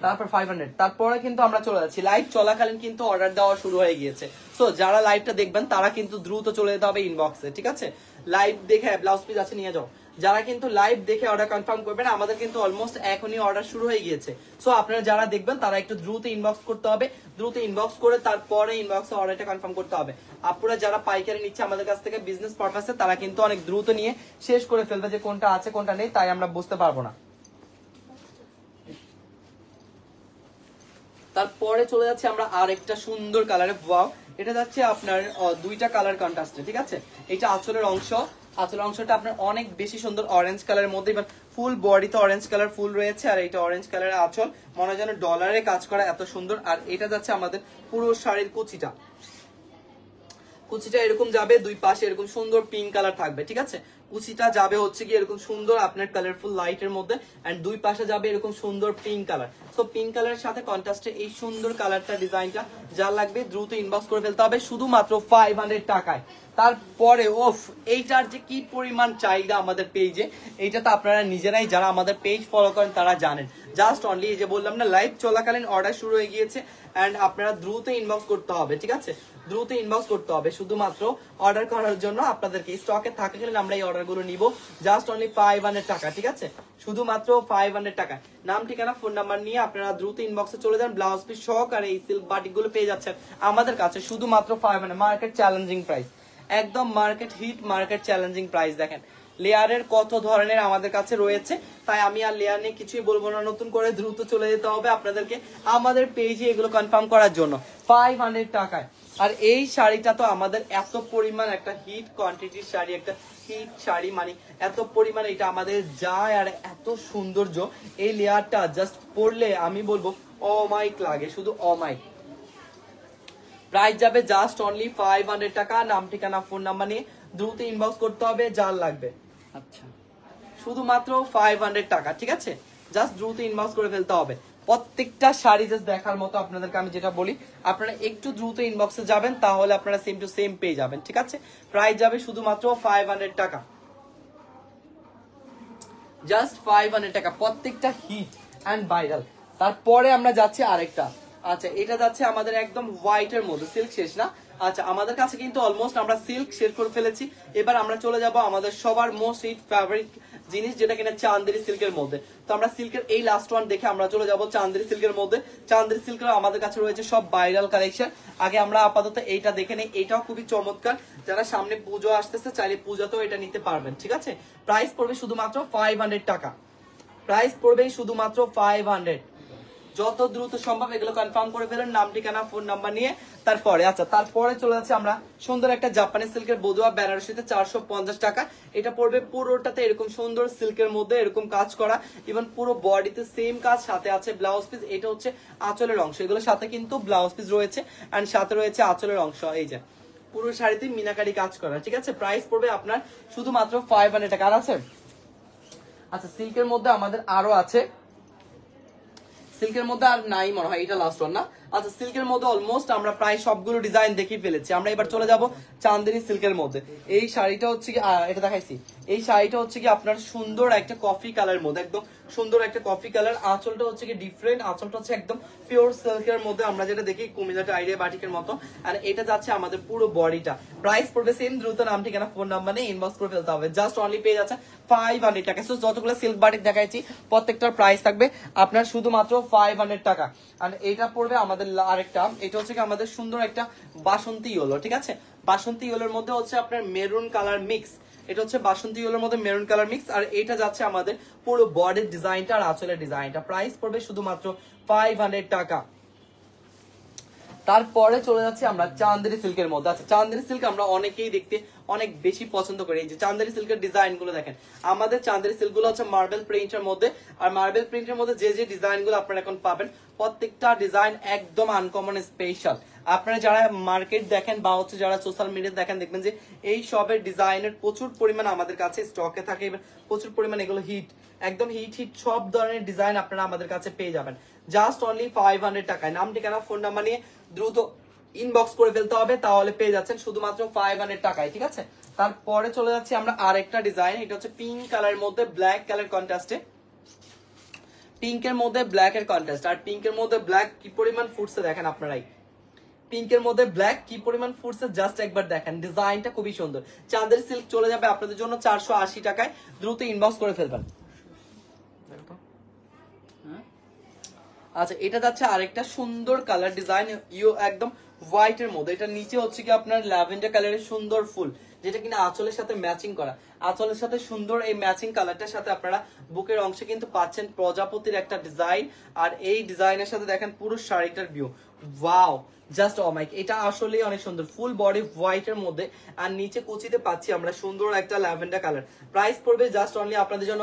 তারপর 500, তারপরে কিন্তু আমরা চলে যাচ্ছি লাইভ চলাকালীন কিন্তু অর্ডার দেওয়া শুরু হয়ে গিয়েছে। সো যারা লাইভটা দেখবেন তারা কিন্তু দ্রুত চলে যেতে হবে ইনবক্সে, ঠিক আছে। লাইভ দেখে ব্লাউজ পিস আছে নিয়ে যাও, যারা কিন্তু লাইভ দেখে অর্ডার কনফার্ম করবেন, আমাদের কিন্তু অলমোস্ট এখনই অর্ডার শুরু হয়ে গিয়েছে। সো আপনারা যারা দেখবেন তারা একটু দ্রুত ইনবক্স করতে হবে, দ্রুত ইনবক্স করে তারপরে ইনবক্সে অর্ডারটা কনফার্ম করতে হবে। আপনারা যারা পাইকারি নিচ্ছে আমাদের কাছ থেকে বিজনেস পারপাসে, তারা কিন্তু অনেক দ্রুত নিয়ে শেষ করে ফেলবে, যে কোনটা আছে কোনটা নেই তাই আমরা বুঝতে পারবো না। তারপরে চলে যাচ্ছে আমরা আর একটা সুন্দর কালারে, ওয়াও, এটা যাচ্ছে আপনার দুইটা কালার কন্ট্রাস্টে, ঠিক আছে। এটা আঁচলের অংশ, আঁচলের অংশটা আপনার অনেক বেশি সুন্দর অরেঞ্জ কালারের মধ্যে, এবার ফুল বডিতে অরেঞ্জ কালার ফুল রয়েছে, আর এটা অরেঞ্জ কালারের আঁচল, মনে হয় যেন ডলারে কাজ করা, এত সুন্দর। আর এটা যাচ্ছে আমাদের পুরো শাড়ির কুচিটা, কুচিটা এরকম যাবে, দুই পাশে এরকম সুন্দর পিঙ্ক কালার থাকবে, ঠিক আছে। কুচিটা যাবে হচ্ছে কি এরকম সুন্দর আপনার কালারফুল লাইটের মধ্যে, এন্ড দুই পাশে যাবে এরকম সুন্দর পিঙ্ক কালার। সো পিঙ্ক কালারের সাথে কন্ট্রাস্টে এই সুন্দর কালারটা ডিজাইনটা যা লাগবে দ্রুত ইনবক্স করে ফেলতে হবে শুধুমাত্র 500 টাকায়। তারপরে ওফ, এইটার যে কি পরিমাণ চাহিদা আমাদের পেজে, এইটা তো আপনারা নিজেরাই যারা আমাদের পেজ ফলো করেন তারা জানেন। জাস্ট অনলি এই যে বললাম না, লাইভ চলাকালীন অর্ডার শুরু হয়ে গিয়েছে, এন্ড আপনারা দ্রুত ইনবক্স করতে হবে, ঠিক আছে, দ্রুত ইনবক্স করতে হবে শুধুমাত্র অর্ডার করার জন্য। আপনাদেরকে স্টকে থাকাকালীন আমরা এই অর্ডার গুলো নিব, জাস্ট অনলি 500 টাকা, ঠিক আছে, শুধুমাত্র 500 টাকা। নাম ঠিকানা ফোন নাম্বার নিয়ে আপনারা দ্রুত ইনবক্সে চলে যান, ব্লাউজ পিস সহকারে এই সিল্ক বাটিক গুলো পেয়ে যাচ্ছেন আমাদের কাছে শুধুমাত্র 500। মার্কেট চ্যালেঞ্জিং প্রাইস, একদম market hit, market challenging price. দেখেন লেয়ারের কত ধরনের আমাদের কাছে রয়েছে, তাই আমি আর লেয়ার নিয়ে কিছুই বলবো না, নতুন করে দ্রুত চলে যেতে হবে আপনাদেরকে আমাদের পেজে এগুলো কনফার্ম করার জন্য 500 টাকায়। আর এই শাড়িটা তো আমাদের এত পরিমাণ একটা হিট কোয়ান্টিটির শাড়ি, একটা হিট শাড়ি, মানে এত পরিমাণ এটা আমাদের যায়, আর এত সৌন্দর্য এই লেয়ারটা জাস্ট পরলে আমি বলবো অমাইক লাগে, শুধু অমাইক। প্রাইস যাবে জাস্ট অনলি 500 টাকা। নাম ঠিকানা ফোন নাম্বার নিয়ে দ্রুত ইনবক্স করতে হবে যার লাগবে, আচ্ছা, শুধুমাত্র 500 টাকা, ঠিক আছে, জাস্ট দ্রুত ইনবক্স করে ফেলতে হবে। প্রত্যেকটা শাড়ি জাস্ট দেখার মতো আপনাদেরকে আমি যেটা বলি, আপনারা একটু দ্রুত ইনবক্সে যাবেন, তাহলে আপনারা সেম টু সেম পেয়ে যাবেন, ঠিক আছে। প্রাইস যাবে শুধুমাত্র 500 টাকা, জাস্ট 500 টাকা, প্রত্যেকটা হিট অ্যান্ড ভাইরাল। তারপরে আমরা যাচ্ছি আরেকটা, আচ্ছা এটা যাচ্ছে আমাদের একদম হোয়াইট এর মধ্যে, সিল্ক শেষ না, আচ্ছা, আমাদের কাছে কিন্তু অলমোস্ট আমরা সিল্ক শেষ করে ফেলেছি। এবার আমরা চলে যাব আমাদের সবার মোস্ট হিট ফেভারিট জিনিস, যেটা কিনা চান্দেরি সিল্কের মধ্যে। তো আমরা সিল্কের এই লাস্ট ওয়ান দেখে আমরা চলে যাব চান্দেরি সিল্কের মধ্যে। চান্দেরি সিল্কের আমাদের কাছে রয়েছে সব ভাইরাল কালেকশন। আগে আমরা আপাতত এইটা দেখে নেই, এইটাও খুবই চমৎকার। যারা সামনে পুজো আসতেছে চাইলে পুজোতেও এটা নিতে পারবেন, ঠিক আছে। প্রাইস পড়বে শুধুমাত্র 500 টাকা, প্রাইস পড়বে শুধুমাত্র 500। যত দ্রুত সম্ভব এগুলো কনফার্ম করে ফেলেন, নাম ঠিকানা ফোন নাম্বার নিয়ে। তারপরে আচ্ছা, তারপরে চলে যাচ্ছে আমরা সুন্দর একটা জাপানি সিল্কের বদুয়া বেনারসিতে 450 টাকা। এটা পড়বে পুরোটাতে এরকম সুন্দর সিল্কের মধ্যে এরকম কাজ করা, ইভেন পুরো বডিতে সেম কাজ, সাথে আছে ব্লাউজ পিস। এটা হচ্ছে আঁচলের অংশ, এগুলোর সাথে কিন্তু ব্লাউজ পিস রয়েছে এন্ড সাথে রয়েছে আঁচলের অংশ। এই যে পুরো শাড়িতে মিনাকারি কাজ করা, ঠিক আছে। প্রাইস পড়বে আপনার শুধুমাত্র 500 টাকা। আর আছে আচ্ছা, সিল্কের মধ্যে আমাদের আরো আছে, সিল্কের মধ্যে আর নাই মনে হয়, এটা লাস্ট ওয়ান না। আচ্ছা, সিল্কের মধ্যে অলমোস্ট আমরা প্রায় সবগুলো ডিজাইন দেখিয়ে ফেলেছি। আমরা এবার চলে যাব চান্দেরি সিল্কের মধ্যে। এই শাড়িটা হচ্ছে কি, এটা দেখাইছি, এই শাড়িটা হচ্ছে কি আপনার সুন্দর একটা কফি কালারের মধ্যে, একদম সুন্দর একটা কফি কালার। আঁচলটা হচ্ছে কি ডিফারেন্ট, আঁচলটা হচ্ছে একদম পিওর সিল্কের মধ্যে, আমরা যেটা দেখি কুমিল্লাটা আইডিয়া বাটিকের মতো। আর এটা যাচ্ছে আমাদের পুরো বডিটা। প্রাইস পড়বে সেম, দ্রুত নাম ঠিকানা ফোন নাম্বার নিয়ে ইনবক্স করে ফেলতে হবে। জাস্ট অনলি পেয়ে যাচ্ছে 500 টাকা। সো যতগুলো সিল্ক বাটিক দেখাইছি প্রত্যেকটার প্রাইস থাকবে আপনার শুধুমাত্র 500 টাকা। আর এটা পড়বে আমাদের আরেকটা, এটা হচ্ছে কি আমাদের সুন্দর একটা বাসন্তী ইয়েলো, ঠিক আছে। বাসন্তী ইয়েলোর মধ্যে হচ্ছে আপনার মেরুন কালার মিক্স, এটা হচ্ছে বাসন্তী ইয়েলোর মধ্যে মেরুন কালার মিক্স। আর এটা যাচ্ছে আমাদের পুরো বডির ডিজাইনটা আর আঁচলের ডিজাইনটা। প্রাইস পড়বে শুধুমাত্র 500 টাকা। তারপরে চলে যাচ্ছে আমরা চান্দেরি সিল্কের মধ্যে। আচ্ছা, চান্দেরি সিল্ক আমরা অনেকেই দেখতে অনেক বেশি পছন্দ করি। এই যে চান্দেরি সিল্কের ডিজাইন গুলো দেখেন, আমাদের চান্দেরি সিল্ক গুলো হচ্ছে মার্বেল প্রিন্টের মধ্যে। আর মার্বেল প্রিন্টের মধ্যে যে যে ডিজাইন গুলো আপনারা এখন পাবেন, প্রত্যেকটা ডিজাইন একদম আনকমন স্পেশাল। আপনারা যারা মার্কেট দেখেন বা হচ্ছে যারা সোশ্যাল মিডিয়া দেখেন, দেখবেন যে এই সবের ডিজাইনের প্রচুর পরিমাণ আমাদের কাছে স্টকে থাকে, প্রচুর পরিমাণ এগুলো হিট, একদম হিট হিট সব ধরনের ডিজাইন আপনারা আমাদের কাছে পেয়ে যাবেন জাস্ট অনলি 500 টাকায়। নাম ঠিকানা ফোন নাম্বার নিয়ে দ্রুত ইনবক্স করে ফেলতে হবে, তাহলে পেয়ে যাচ্ছেন শুধুমাত্র 500 টাকায়, ঠিক আছে। তারপরে চলে যাচ্ছি আমরা আরেকটা ডিজাইন, এটা হচ্ছে পিঙ্ক কালারের মধ্যে ব্ল্যাক কালার কন্ট্রাস্টে, পিঙ্কের মধ্যে ব্ল্যাক এর কন্ট্রাস্ট। আর পিঙ্কের মধ্যে ব্ল্যাক কি পরিমাণ ফুটছে দেখেন আপনারাই, পিঙ্কের মধ্যে ব্ল্যাক কি পরিমাণ ফুটছে জাস্ট একবার দেখেন, ডিজাইনটা খুবই সুন্দর। চাঁদের সিল্ক চলে যাবে আপনাদের জন্য 480 টাকায়, দ্রুত ইনবক্স করে ফেলবেন। আচ্ছা, এটা যাচ্ছে আরেকটা সুন্দর কালার ডিজাইন, একদম হোয়াইট এর মধ্যে। এটা নিচে হচ্ছে কি আপনার ল্যাভেন্ডার কালারের সুন্দর ফুল, যেটা কিনা আঁচলের সাথে ম্যাচিং করা। আঁচলের সাথে সুন্দর এই ম্যাচিং কালারটার সাথে আপনারা বুকের অংশে কিন্তু পাচ্ছেন প্রজাপতির একটা ডিজাইন। আর এই ডিজাইনের সাথে দেখেন পুরো শাড়িটার ভিউ, ওয়াও জাস্ট অমাইক। এটা আসলে অনেক সুন্দর, ফুল বডি হোয়াইট এর মধ্যে। আর নিচে কুচিতে পাচ্ছি আমরা সুন্দর একটা ল্যাভেন্ডার কালার। প্রাইস পড়বে জাস্ট অনলি আপনাদের জন্য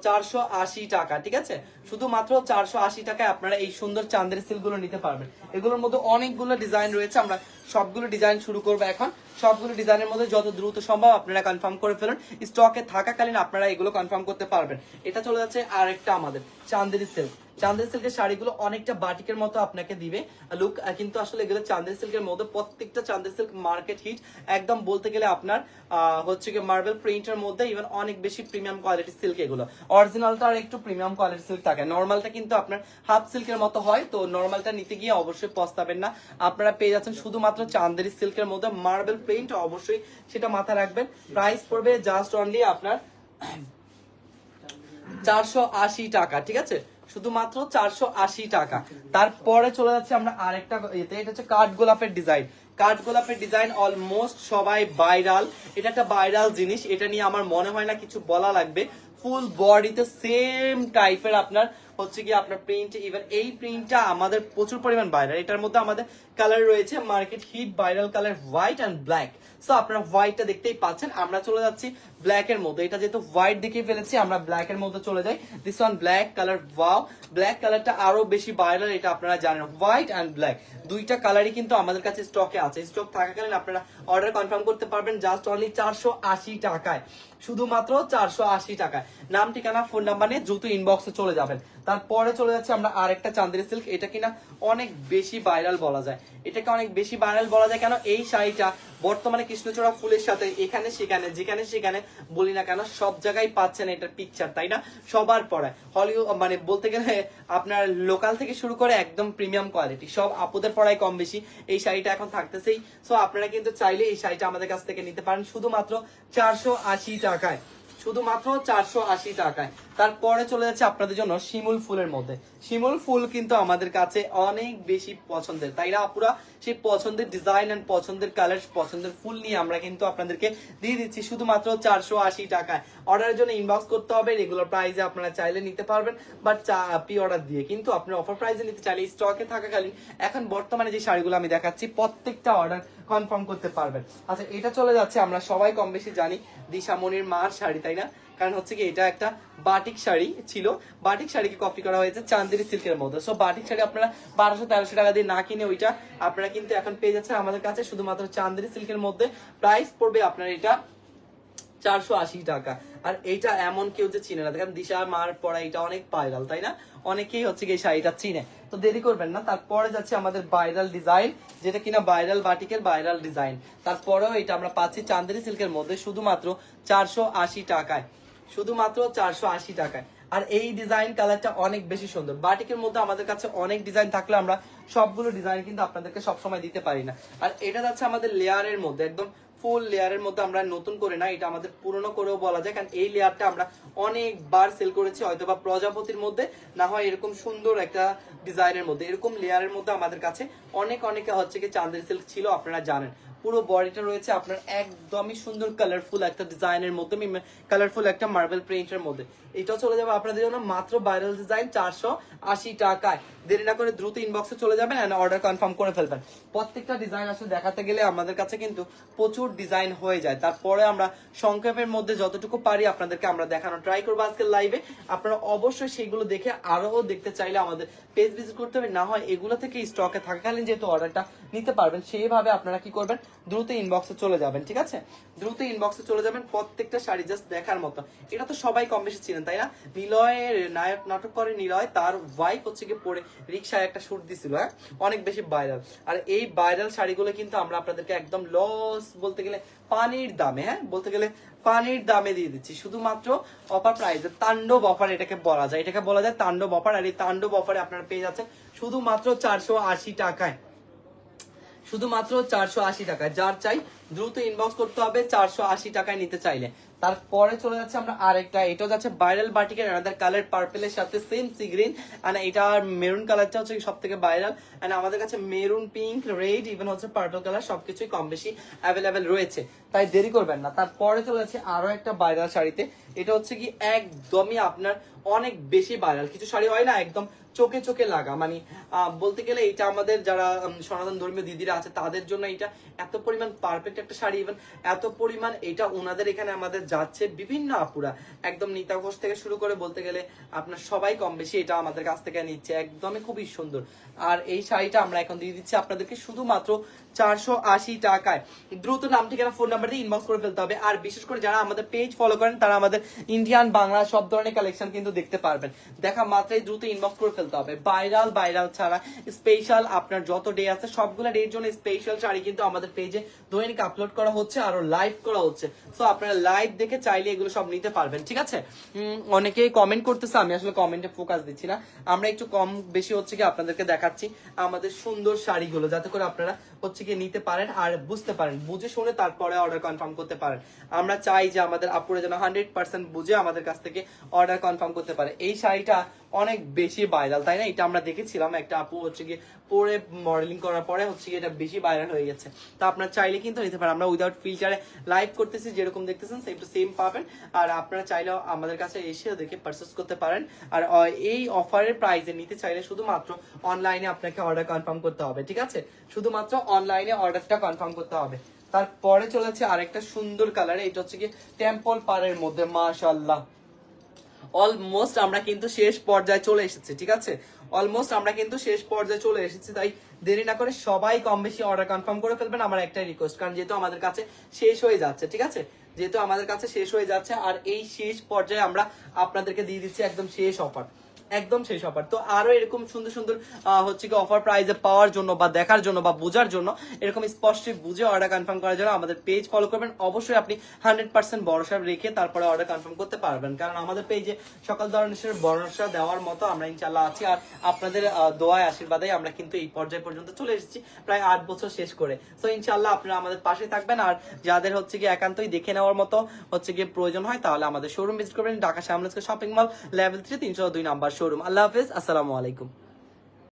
480 টাকা, ঠিক আছে। শুধুমাত্র 480 টাকায় আপনারা এই সুন্দর চাঁদের সিল্ক গুলো নিতে পারবেন। এগুলোর মধ্যে অনেকগুলো ডিজাইন রয়েছে, আমরা সবগুলো ডিজাইন শুরু করবো এখন। সবগুলো ডিজাইনের মধ্যে যত দ্রুত সম্ভব আপনারা কনফার্ম করে ফেলুন, স্টকে থাকাকালীন আপনারা এগুলো কনফার্ম করতে পারবেন। এটা চলে যাচ্ছে আরেকটা আমাদের চান্দেরি সিল্ক। চান্দেরি সিল্কের শাড়িগুলো অনেকটা বাটিকের মতো আপনাকে দিবে লুক, কিন্তু আসলে এগুলো চান্দেরি সিল্কের মধ্যে প্রত্যেকটা চান্দেরি সিল্ক মার্কেট হিট, একদম বলতে গেলে আপনার হচ্ছে কি মার্বেল প্রিন্টের মধ্যে, ইভেন অনেক বেশি প্রিমিয়াম কোয়ালিটি সিল্ক। এগুলো অরিজিনালটা আর একটু প্রিমিয়াম কোয়ালিটি সিল্ক থাকে, নর্মালটা কিন্তু আপনার হাফ সিল্কের মতো হয়। তো নর্মালটা নিতে গিয়ে অবশ্যই পস্তাবেন না, আপনারা পেয়ে যাচ্ছেন শুধুমাত্র চান্দেরি সিল্কের মধ্যে মার্বেল প্রিন্ট, অবশ্যই সেটা মাথায় রাখবেন। প্রাইস পড়বে জাস্ট অনলি আপনার 480 টাকা, ঠিক আছে, শুধুমাত্র 480 টাকা। তারপরে চলে যাচ্ছে আমরা আরেকটা, এটা হচ্ছে কাঠ গোলাপের ডিজাইন। কাঠ গোলাপের ডিজাইন অলমোস্ট সবাই ভাইরাল, এটা একটা ভাইরাল জিনিস, এটা নিয়ে আমার মনে হয় না কিছু বলা লাগবে। ফুল বডিতে সেম টাইপের আপনার হচ্ছে কি আপনার প্রিন্ট, ইভেন এই প্রিন্টটা আমাদের প্রচুর পরিমাণ ভাইরাল। এটার মধ্যে আমাদের কালার রয়েছে market hit viral colour white and black. So আপনারা হোয়াইটটা দেখতেই পাচ্ছেন। আমরা চলে যাচ্ছি ব্ল্যাক এর মধ্যে, এটা যেহেতু হোয়াইট দেখিয়ে ফেলেছি আমরা ব্ল্যাক এর মধ্যে চলে যাই। This one black colour, wow black কালারটা আরো বেশি ভাইরাল, এটা আপনারা জানেন। হোয়াইট অ্যান্ড ব্ল্যাক দুইটা কালারই কিন্তু আমাদের কাছে স্টকে আছে, স্টক থাকাকালীন আপনারা অর্ডার কনফার্ম করতে পারবেন জাস্ট অনলি 480 টাকায়, শুধুমাত্র 480 টাকায়। নাম ঠিকানা ফোন নাম্বার নিয়ে দ্রুত ইনবক্সে চলে যাবেন। তারপরে চলে যাচ্ছে আমরা আরেকটা চান্দেরি সিল্ক, এটা কিনা অনেক বেশি ভাইরাল বলা যায়, এটাকে অনেক বেশি ভাইরাল বলা যায় কেন, এই শাড়িটা বর্তমানে কৃষ্ণচূড়া ফুলের সাথে এখানে সেখানে যেখানে সেখানে বলি না কেন সব জায়গায় পাচ্ছেন এটার পিকচার, তাই না? সবার পড়ায় হলিউড মানে বলতে গেলে আপনার লোকাল থেকে শুরু করে একদম প্রিমিয়াম কোয়ালিটি সব আপুদের পড়ায় কম বেশি এই শাড়িটা এখন থাকতেছেই। সো আপনারা কিন্তু চাইলে এই শাড়িটা আমাদের কাছ থেকে নিতে পারেন শুধুমাত্র 480 টাকায়, শুধুমাত্র 480 টাকায়। তারপরে চলে যাচ্ছে আপনাদের জন্য শিমুল ফুলের মধ্যে। শিমুল ফুল কিন্তু আমাদের কাছে অনেক বেশি পছন্দের, তাই না আপুরা? সেই পছন্দের ডিজাইন এন্ড পছন্দের কালার পছন্দের ফুল নিয়ে আমরা কিন্তু আপনাদেরকে দিয়ে দিচ্ছি শুধুমাত্র 480 টাকায়। অর্ডারের জন্য ইনবক্স করতে হবে, রেগুলার প্রাইসে আপনারা চাইলে নিতে পারবেন, বাট প্রি অর্ডার দিয়ে। কিন্তু আপনার অফার প্রাইসে নিতে চাইলে স্টকে থাকাকালীন এখন বর্তমানে যে শাড়িগুলো আমি দেখাচ্ছি প্রত্যেকটা অর্ডার কনফার্ম করতে পারবেন। আচ্ছা, এটা চলে যাচ্ছে আমরা সবাই কম বেশি জানি দিশামণির মার শাড়ি, তাই না? কারণ হচ্ছে কি এটা একটা বাটিক শাড়ি ছিল, বাটিক শাড়িকে কপি করা হয়েছে চান্দেরি সিল্কের মধ্যে। সো বাটিক শাড়ি আপনারা 1200-1300 টাকা দিয়ে না কিনে ওইটা আপনারা কিন্তু এখন পেয়ে যাচ্ছেন আমাদের কাছে শুধুমাত্র চান্দেরি সিল্কের মধ্যে। প্রাইস পড়বে আপনার এটা 480 টাকা। আর এইটা এমন কেউ যে চিনে না, কারণ দিশা মার পরা এটা অনেক ভাইরাল, তাই না? অনেকেই হচ্ছে কি এই শাড়িটা চিনে। তো দেরি করবেন না, তারপরে যাচ্ছে আমাদের ভাইরাল ডিজাইন, যেটা কিনা ভাইরাল বাটিকের ভাইরাল ডিজাইন। তারপরেও এটা আমরা পাচ্ছি চান্দেরি সিল্কের মধ্যে শুধুমাত্র 480 টাকায়, শুধুমাত্র 480 টাকায়। আর এই ডিজাইন কালারটা অনেক বেশি সুন্দর। বাটিকের মধ্যে আমাদের কাছে অনেক ডিজাইন থাকলে আমরা সবগুলো ডিজাইন কিন্তু আপনাদেরকে সবসময় দিতে পারি না। আর এটা যাচ্ছে আমাদের লেয়ারের মধ্যে, একদম ফুল লেয়ারের মধ্যে, আমরা নতুন করে না, এটা আমাদের পুরনো করেও বলা যায়, কারণ এই লেয়ারটা আমরা অনেকবার সেল করেছি, হয়তো বা প্রজাপতির মধ্যে না হয় এরকম সুন্দর একটা ডিজাইনের মধ্যে, এরকম লেয়ারের মধ্যে আমাদের কাছে অনেকে হচ্ছে কি চান্দেরি সিল্ক ছিল, আপনারা জানেন। পুরো বডিটা রয়েছে আপনার একদমই সুন্দর কালারফুল একটা ডিজাইনের মধ্যে, কালারফুল একটা মার্বেল প্রিন্টের মধ্যে। এটাও চলে যাবে আপনাদের জন্য মাত্র ভাইরাল ডিজাইন 480 টাকায়। দেরি না করে দ্রুত ইনবক্সে চলে যাবেন এন্ড অর্ডার কনফার্ম করে ফেলবেন। প্রত্যেকটা ডিজাইন আসলে দেখাতে গেলে আমাদের কাছে কিন্তু প্রচুর ডিজাইন হয়ে যায়, তারপরে আমরা সংক্ষেপের মধ্যে যতটুকু পারি আপনাদেরকে আমরা দেখানো ট্রাই করবো আজকের লাইভে। আপনারা অবশ্যই সেইগুলো দেখে আরো দেখতে চাইলে আমাদের পেজ ভিজিট করতে হবে, না হয় এগুলো থেকে স্টকে থাকাকালীন যেহেতু অর্ডারটা নিতে পারবেন সেইভাবে আপনারা কি করবেন, দ্রুত ইনবক্সে চলে যাবেন। ঠিক আছে, দ্রুত ইনবক্সে চলে যাবেন। প্রত্যেকটা শাড়ি জাস্ট দেখার মতো, এটা তো সবাই কম বেশি চিনেন, তাই না? নিলয়ের নায়ক নাটক করে নিলয়, তার ওয়াইফ হচ্ছে কি পরে রিক্সায় একটা শুট দিছিল, হ্যাঁ, অনেক বেশি ভাইরাল। আর এই ভাইরাল শাড়িগুলো কিন্তু আমরা আপনাদেরকে একদম লস বলতে গেলে পানির দামে, হ্যাঁ বলতে গেলে পানির দামে দিয়ে দিচ্ছি শুধুমাত্র অফার প্রাইসে। তাণ্ডব অফার এটাকে বলা যায়, এটাকে বলা যায় তাণ্ডব অফার। আর এই তাণ্ডব অফারে আপনারা পেয়ে যাচ্ছেন শুধুমাত্র 480 টাকায়, শুধুমাত্র 480 টাকায়। যার চাই দ্রুত ইনবক্স করতে হবে 480 টাকায় নিতে চাইলে। তারপরে চলে যাচ্ছে আমরা আরেকটা, এটাও যাচ্ছে ভাইরাল বাটিকের আনাদার কালার পার্পেলের সাথে সেম সি গ্রিন, আর এটা মেরুন কালারটা হচ্ছে সব থেকে ভাইরাল। এন্ড আমাদের কাছে মেরুন, পিঙ্ক, রেড, ইভেন হচ্ছে পার্পল কালার সবকিছুই কম বেশি অ্যাভেলেবেল রয়েছে, তাই দেরি করবেন না। তারপরে চলে যাচ্ছে আরো একটা ভাইরাল শাড়িতে, এটা হচ্ছে কি একদমই আপনার অনেক বেশি ভাইরাল। কিছু শাড়ি হয় না একদম চোখে চোখে লাগা, মানে বলতে গেলে এটা আমাদের যারা সনাতন ধর্মীয় দিদিরা আছে তাদের জন্য এটা এত পরিমাণ পারফেক্ট একটা শাড়ি, ইভেন এত পরিমাণ এটা ওনাদের এখানে আমাদের যাচ্ছে বিভিন্ন আপুরা, একদম নিতা ঘোষ থেকে শুরু করে বলতে গেলে আপনার সবাই কম বেশি এটা আমাদের কাছ থেকে নিচ্ছে, একদমই খুবই সুন্দর। আর এই শাড়িটা আমরা এখন দিয়ে দিচ্ছি আপনাদেরকে শুধুমাত্র 480 টাকায়। দ্রুত নাম ঠিকানা ফোন নাম্বার দিয়ে ইনবক্স করে ফেলতে হবে। আর বিশেষ করে যারা আমাদের পেজ ফলো করেন তারা আমাদের ইন্ডিয়ান বাংলা সব ধরনের কালেকশন কিন্তু দেখতে পারবেন, দেখা মাত্রই দ্রুত ইনবক্স করে ফেলতে হবে। ভাইরাল ছাড়া স্পেশাল আপনার যত ডে আছে সবগুলো ডের জন্য স্পেশাল শাড়ি কিন্তু আমাদের পেজে দৈনিক আপলোড করা হচ্ছে, আরো লাইভ করা হচ্ছে। সো আপনারা লাইভ দেখে চাইলে এগুলো সব নিতে পারবেন। ঠিক আছে, অনেকেই কমেন্ট করতেছে, আমি আসলে কমেন্টে ফোকাস দিচ্ছি না, আমরা একটু কম বেশি হচ্ছে কি আপনাদেরকে দেখাচ্ছি আমাদের সুন্দর শাড়িগুলো, যাতে করে আপনারা হচ্ছে কি নিতে পারেন আর বুঝতে পারেন, বুঝে শুনে তারপরে অর্ডার কনফার্ম করতে পারেন। আমরা চাই যে আমাদের আপুরা যেন 100% বুঝে আমাদের কাছ থেকে অর্ডার কনফার্ম করতে পারে। এই শাড়িটা অনেক বেশি ভাইরাল, তাই না? এটা আমরা দেখেছিলাম একটা আপু হচ্ছে গিয়ে পরে মডেলিং করার পরে হচ্ছে গিয়ে এটা বেশি ভাইরাল হয়ে গেছে। তো আপনারা চাইলে কিন্তু নিতে পারেন, আমরা উইদাউট ফিল্টারে লাইভ করতেছি, যেরকম দেখতেছেন সেম টু সেম পাবেন। আর আপনারা চাইলেও আমাদের কাছে এসে দেখে পারচেস করতে পারেন। আর এই অফারের প্রাইসে নিতে চাইলে শুধুমাত্র অনলাইনে আপনাকে অর্ডার কনফার্ম করতে হবে। ঠিক আছে, শুধুমাত্র অনলাইনে অর্ডারটা কনফার্ম করতে হবে। তারপরে চলেছে আরেকটা সুন্দর কালার, এটা হচ্ছে কি টেম্পল পাড়ের মধ্যে, মাশাআল্লাহ অলমোস্ট আমরা কিন্তু শেষ পর্যায়ে চলে এসেছি, ঠিক আছে? অলমোস্ট আমরা কিন্তু শেষ পর্যায়ে চলে এসেছি, তাই দেরি না করে সবাই কম বেশি অর্ডার কনফার্ম করে ফেলবেন। আমার একটাই রিকোয়েস্ট, কারণ যেহেতু আমাদের কাছে শেষ হয়ে যাচ্ছে, ঠিক আছে? যেহেতু আমাদের কাছে শেষ হয়ে যাচ্ছে, আর এই শেষ পর্যায়ে আমরা আপনাদেরকে দিয়ে দিচ্ছি একদম শেষ অফার, একদম শেষ অফার। তো আরো এরকম সুন্দর সুন্দর হচ্ছে কি অফার প্রাইজে পাওয়ার জন্য বা দেখার জন্য বা বোঝার জন্য, এরকম স্পষ্ট বুঝে অর্ডার কনফার্ম করার জন্য আমাদের পেজ ফলো করবেন। অবশ্যই আপনি 100% ভরসা রেখে তারপরে অর্ডার কনফার্ম করতে পারবেন, কারণ আমাদের পেজে সকল ধরনের ভরসা দেওয়ার মতো আমরা ইনশাল্লাহ আছি। আর আপনাদের দোয়ায় আশীর্বাদে আমরা কিন্তু এই পর্যায় পর্যন্ত চলে এসেছি, প্রায় 8 বছর শেষ করে। তো ইনশাল্লাহ আপনারা আমাদের পাশে থাকবেন। আর যাদের হচ্ছে কি একান্তই দেখে নেওয়ার মতো হচ্ছে কি প্রয়োজন হয়, তাহলে আমাদের শোরুম ভিজিট করবেন, Dhaka Shyamoli shopping mall, level 3, 302 number showroom. আল্লাহ হাফেজ, আসসালামু আলাইকুম।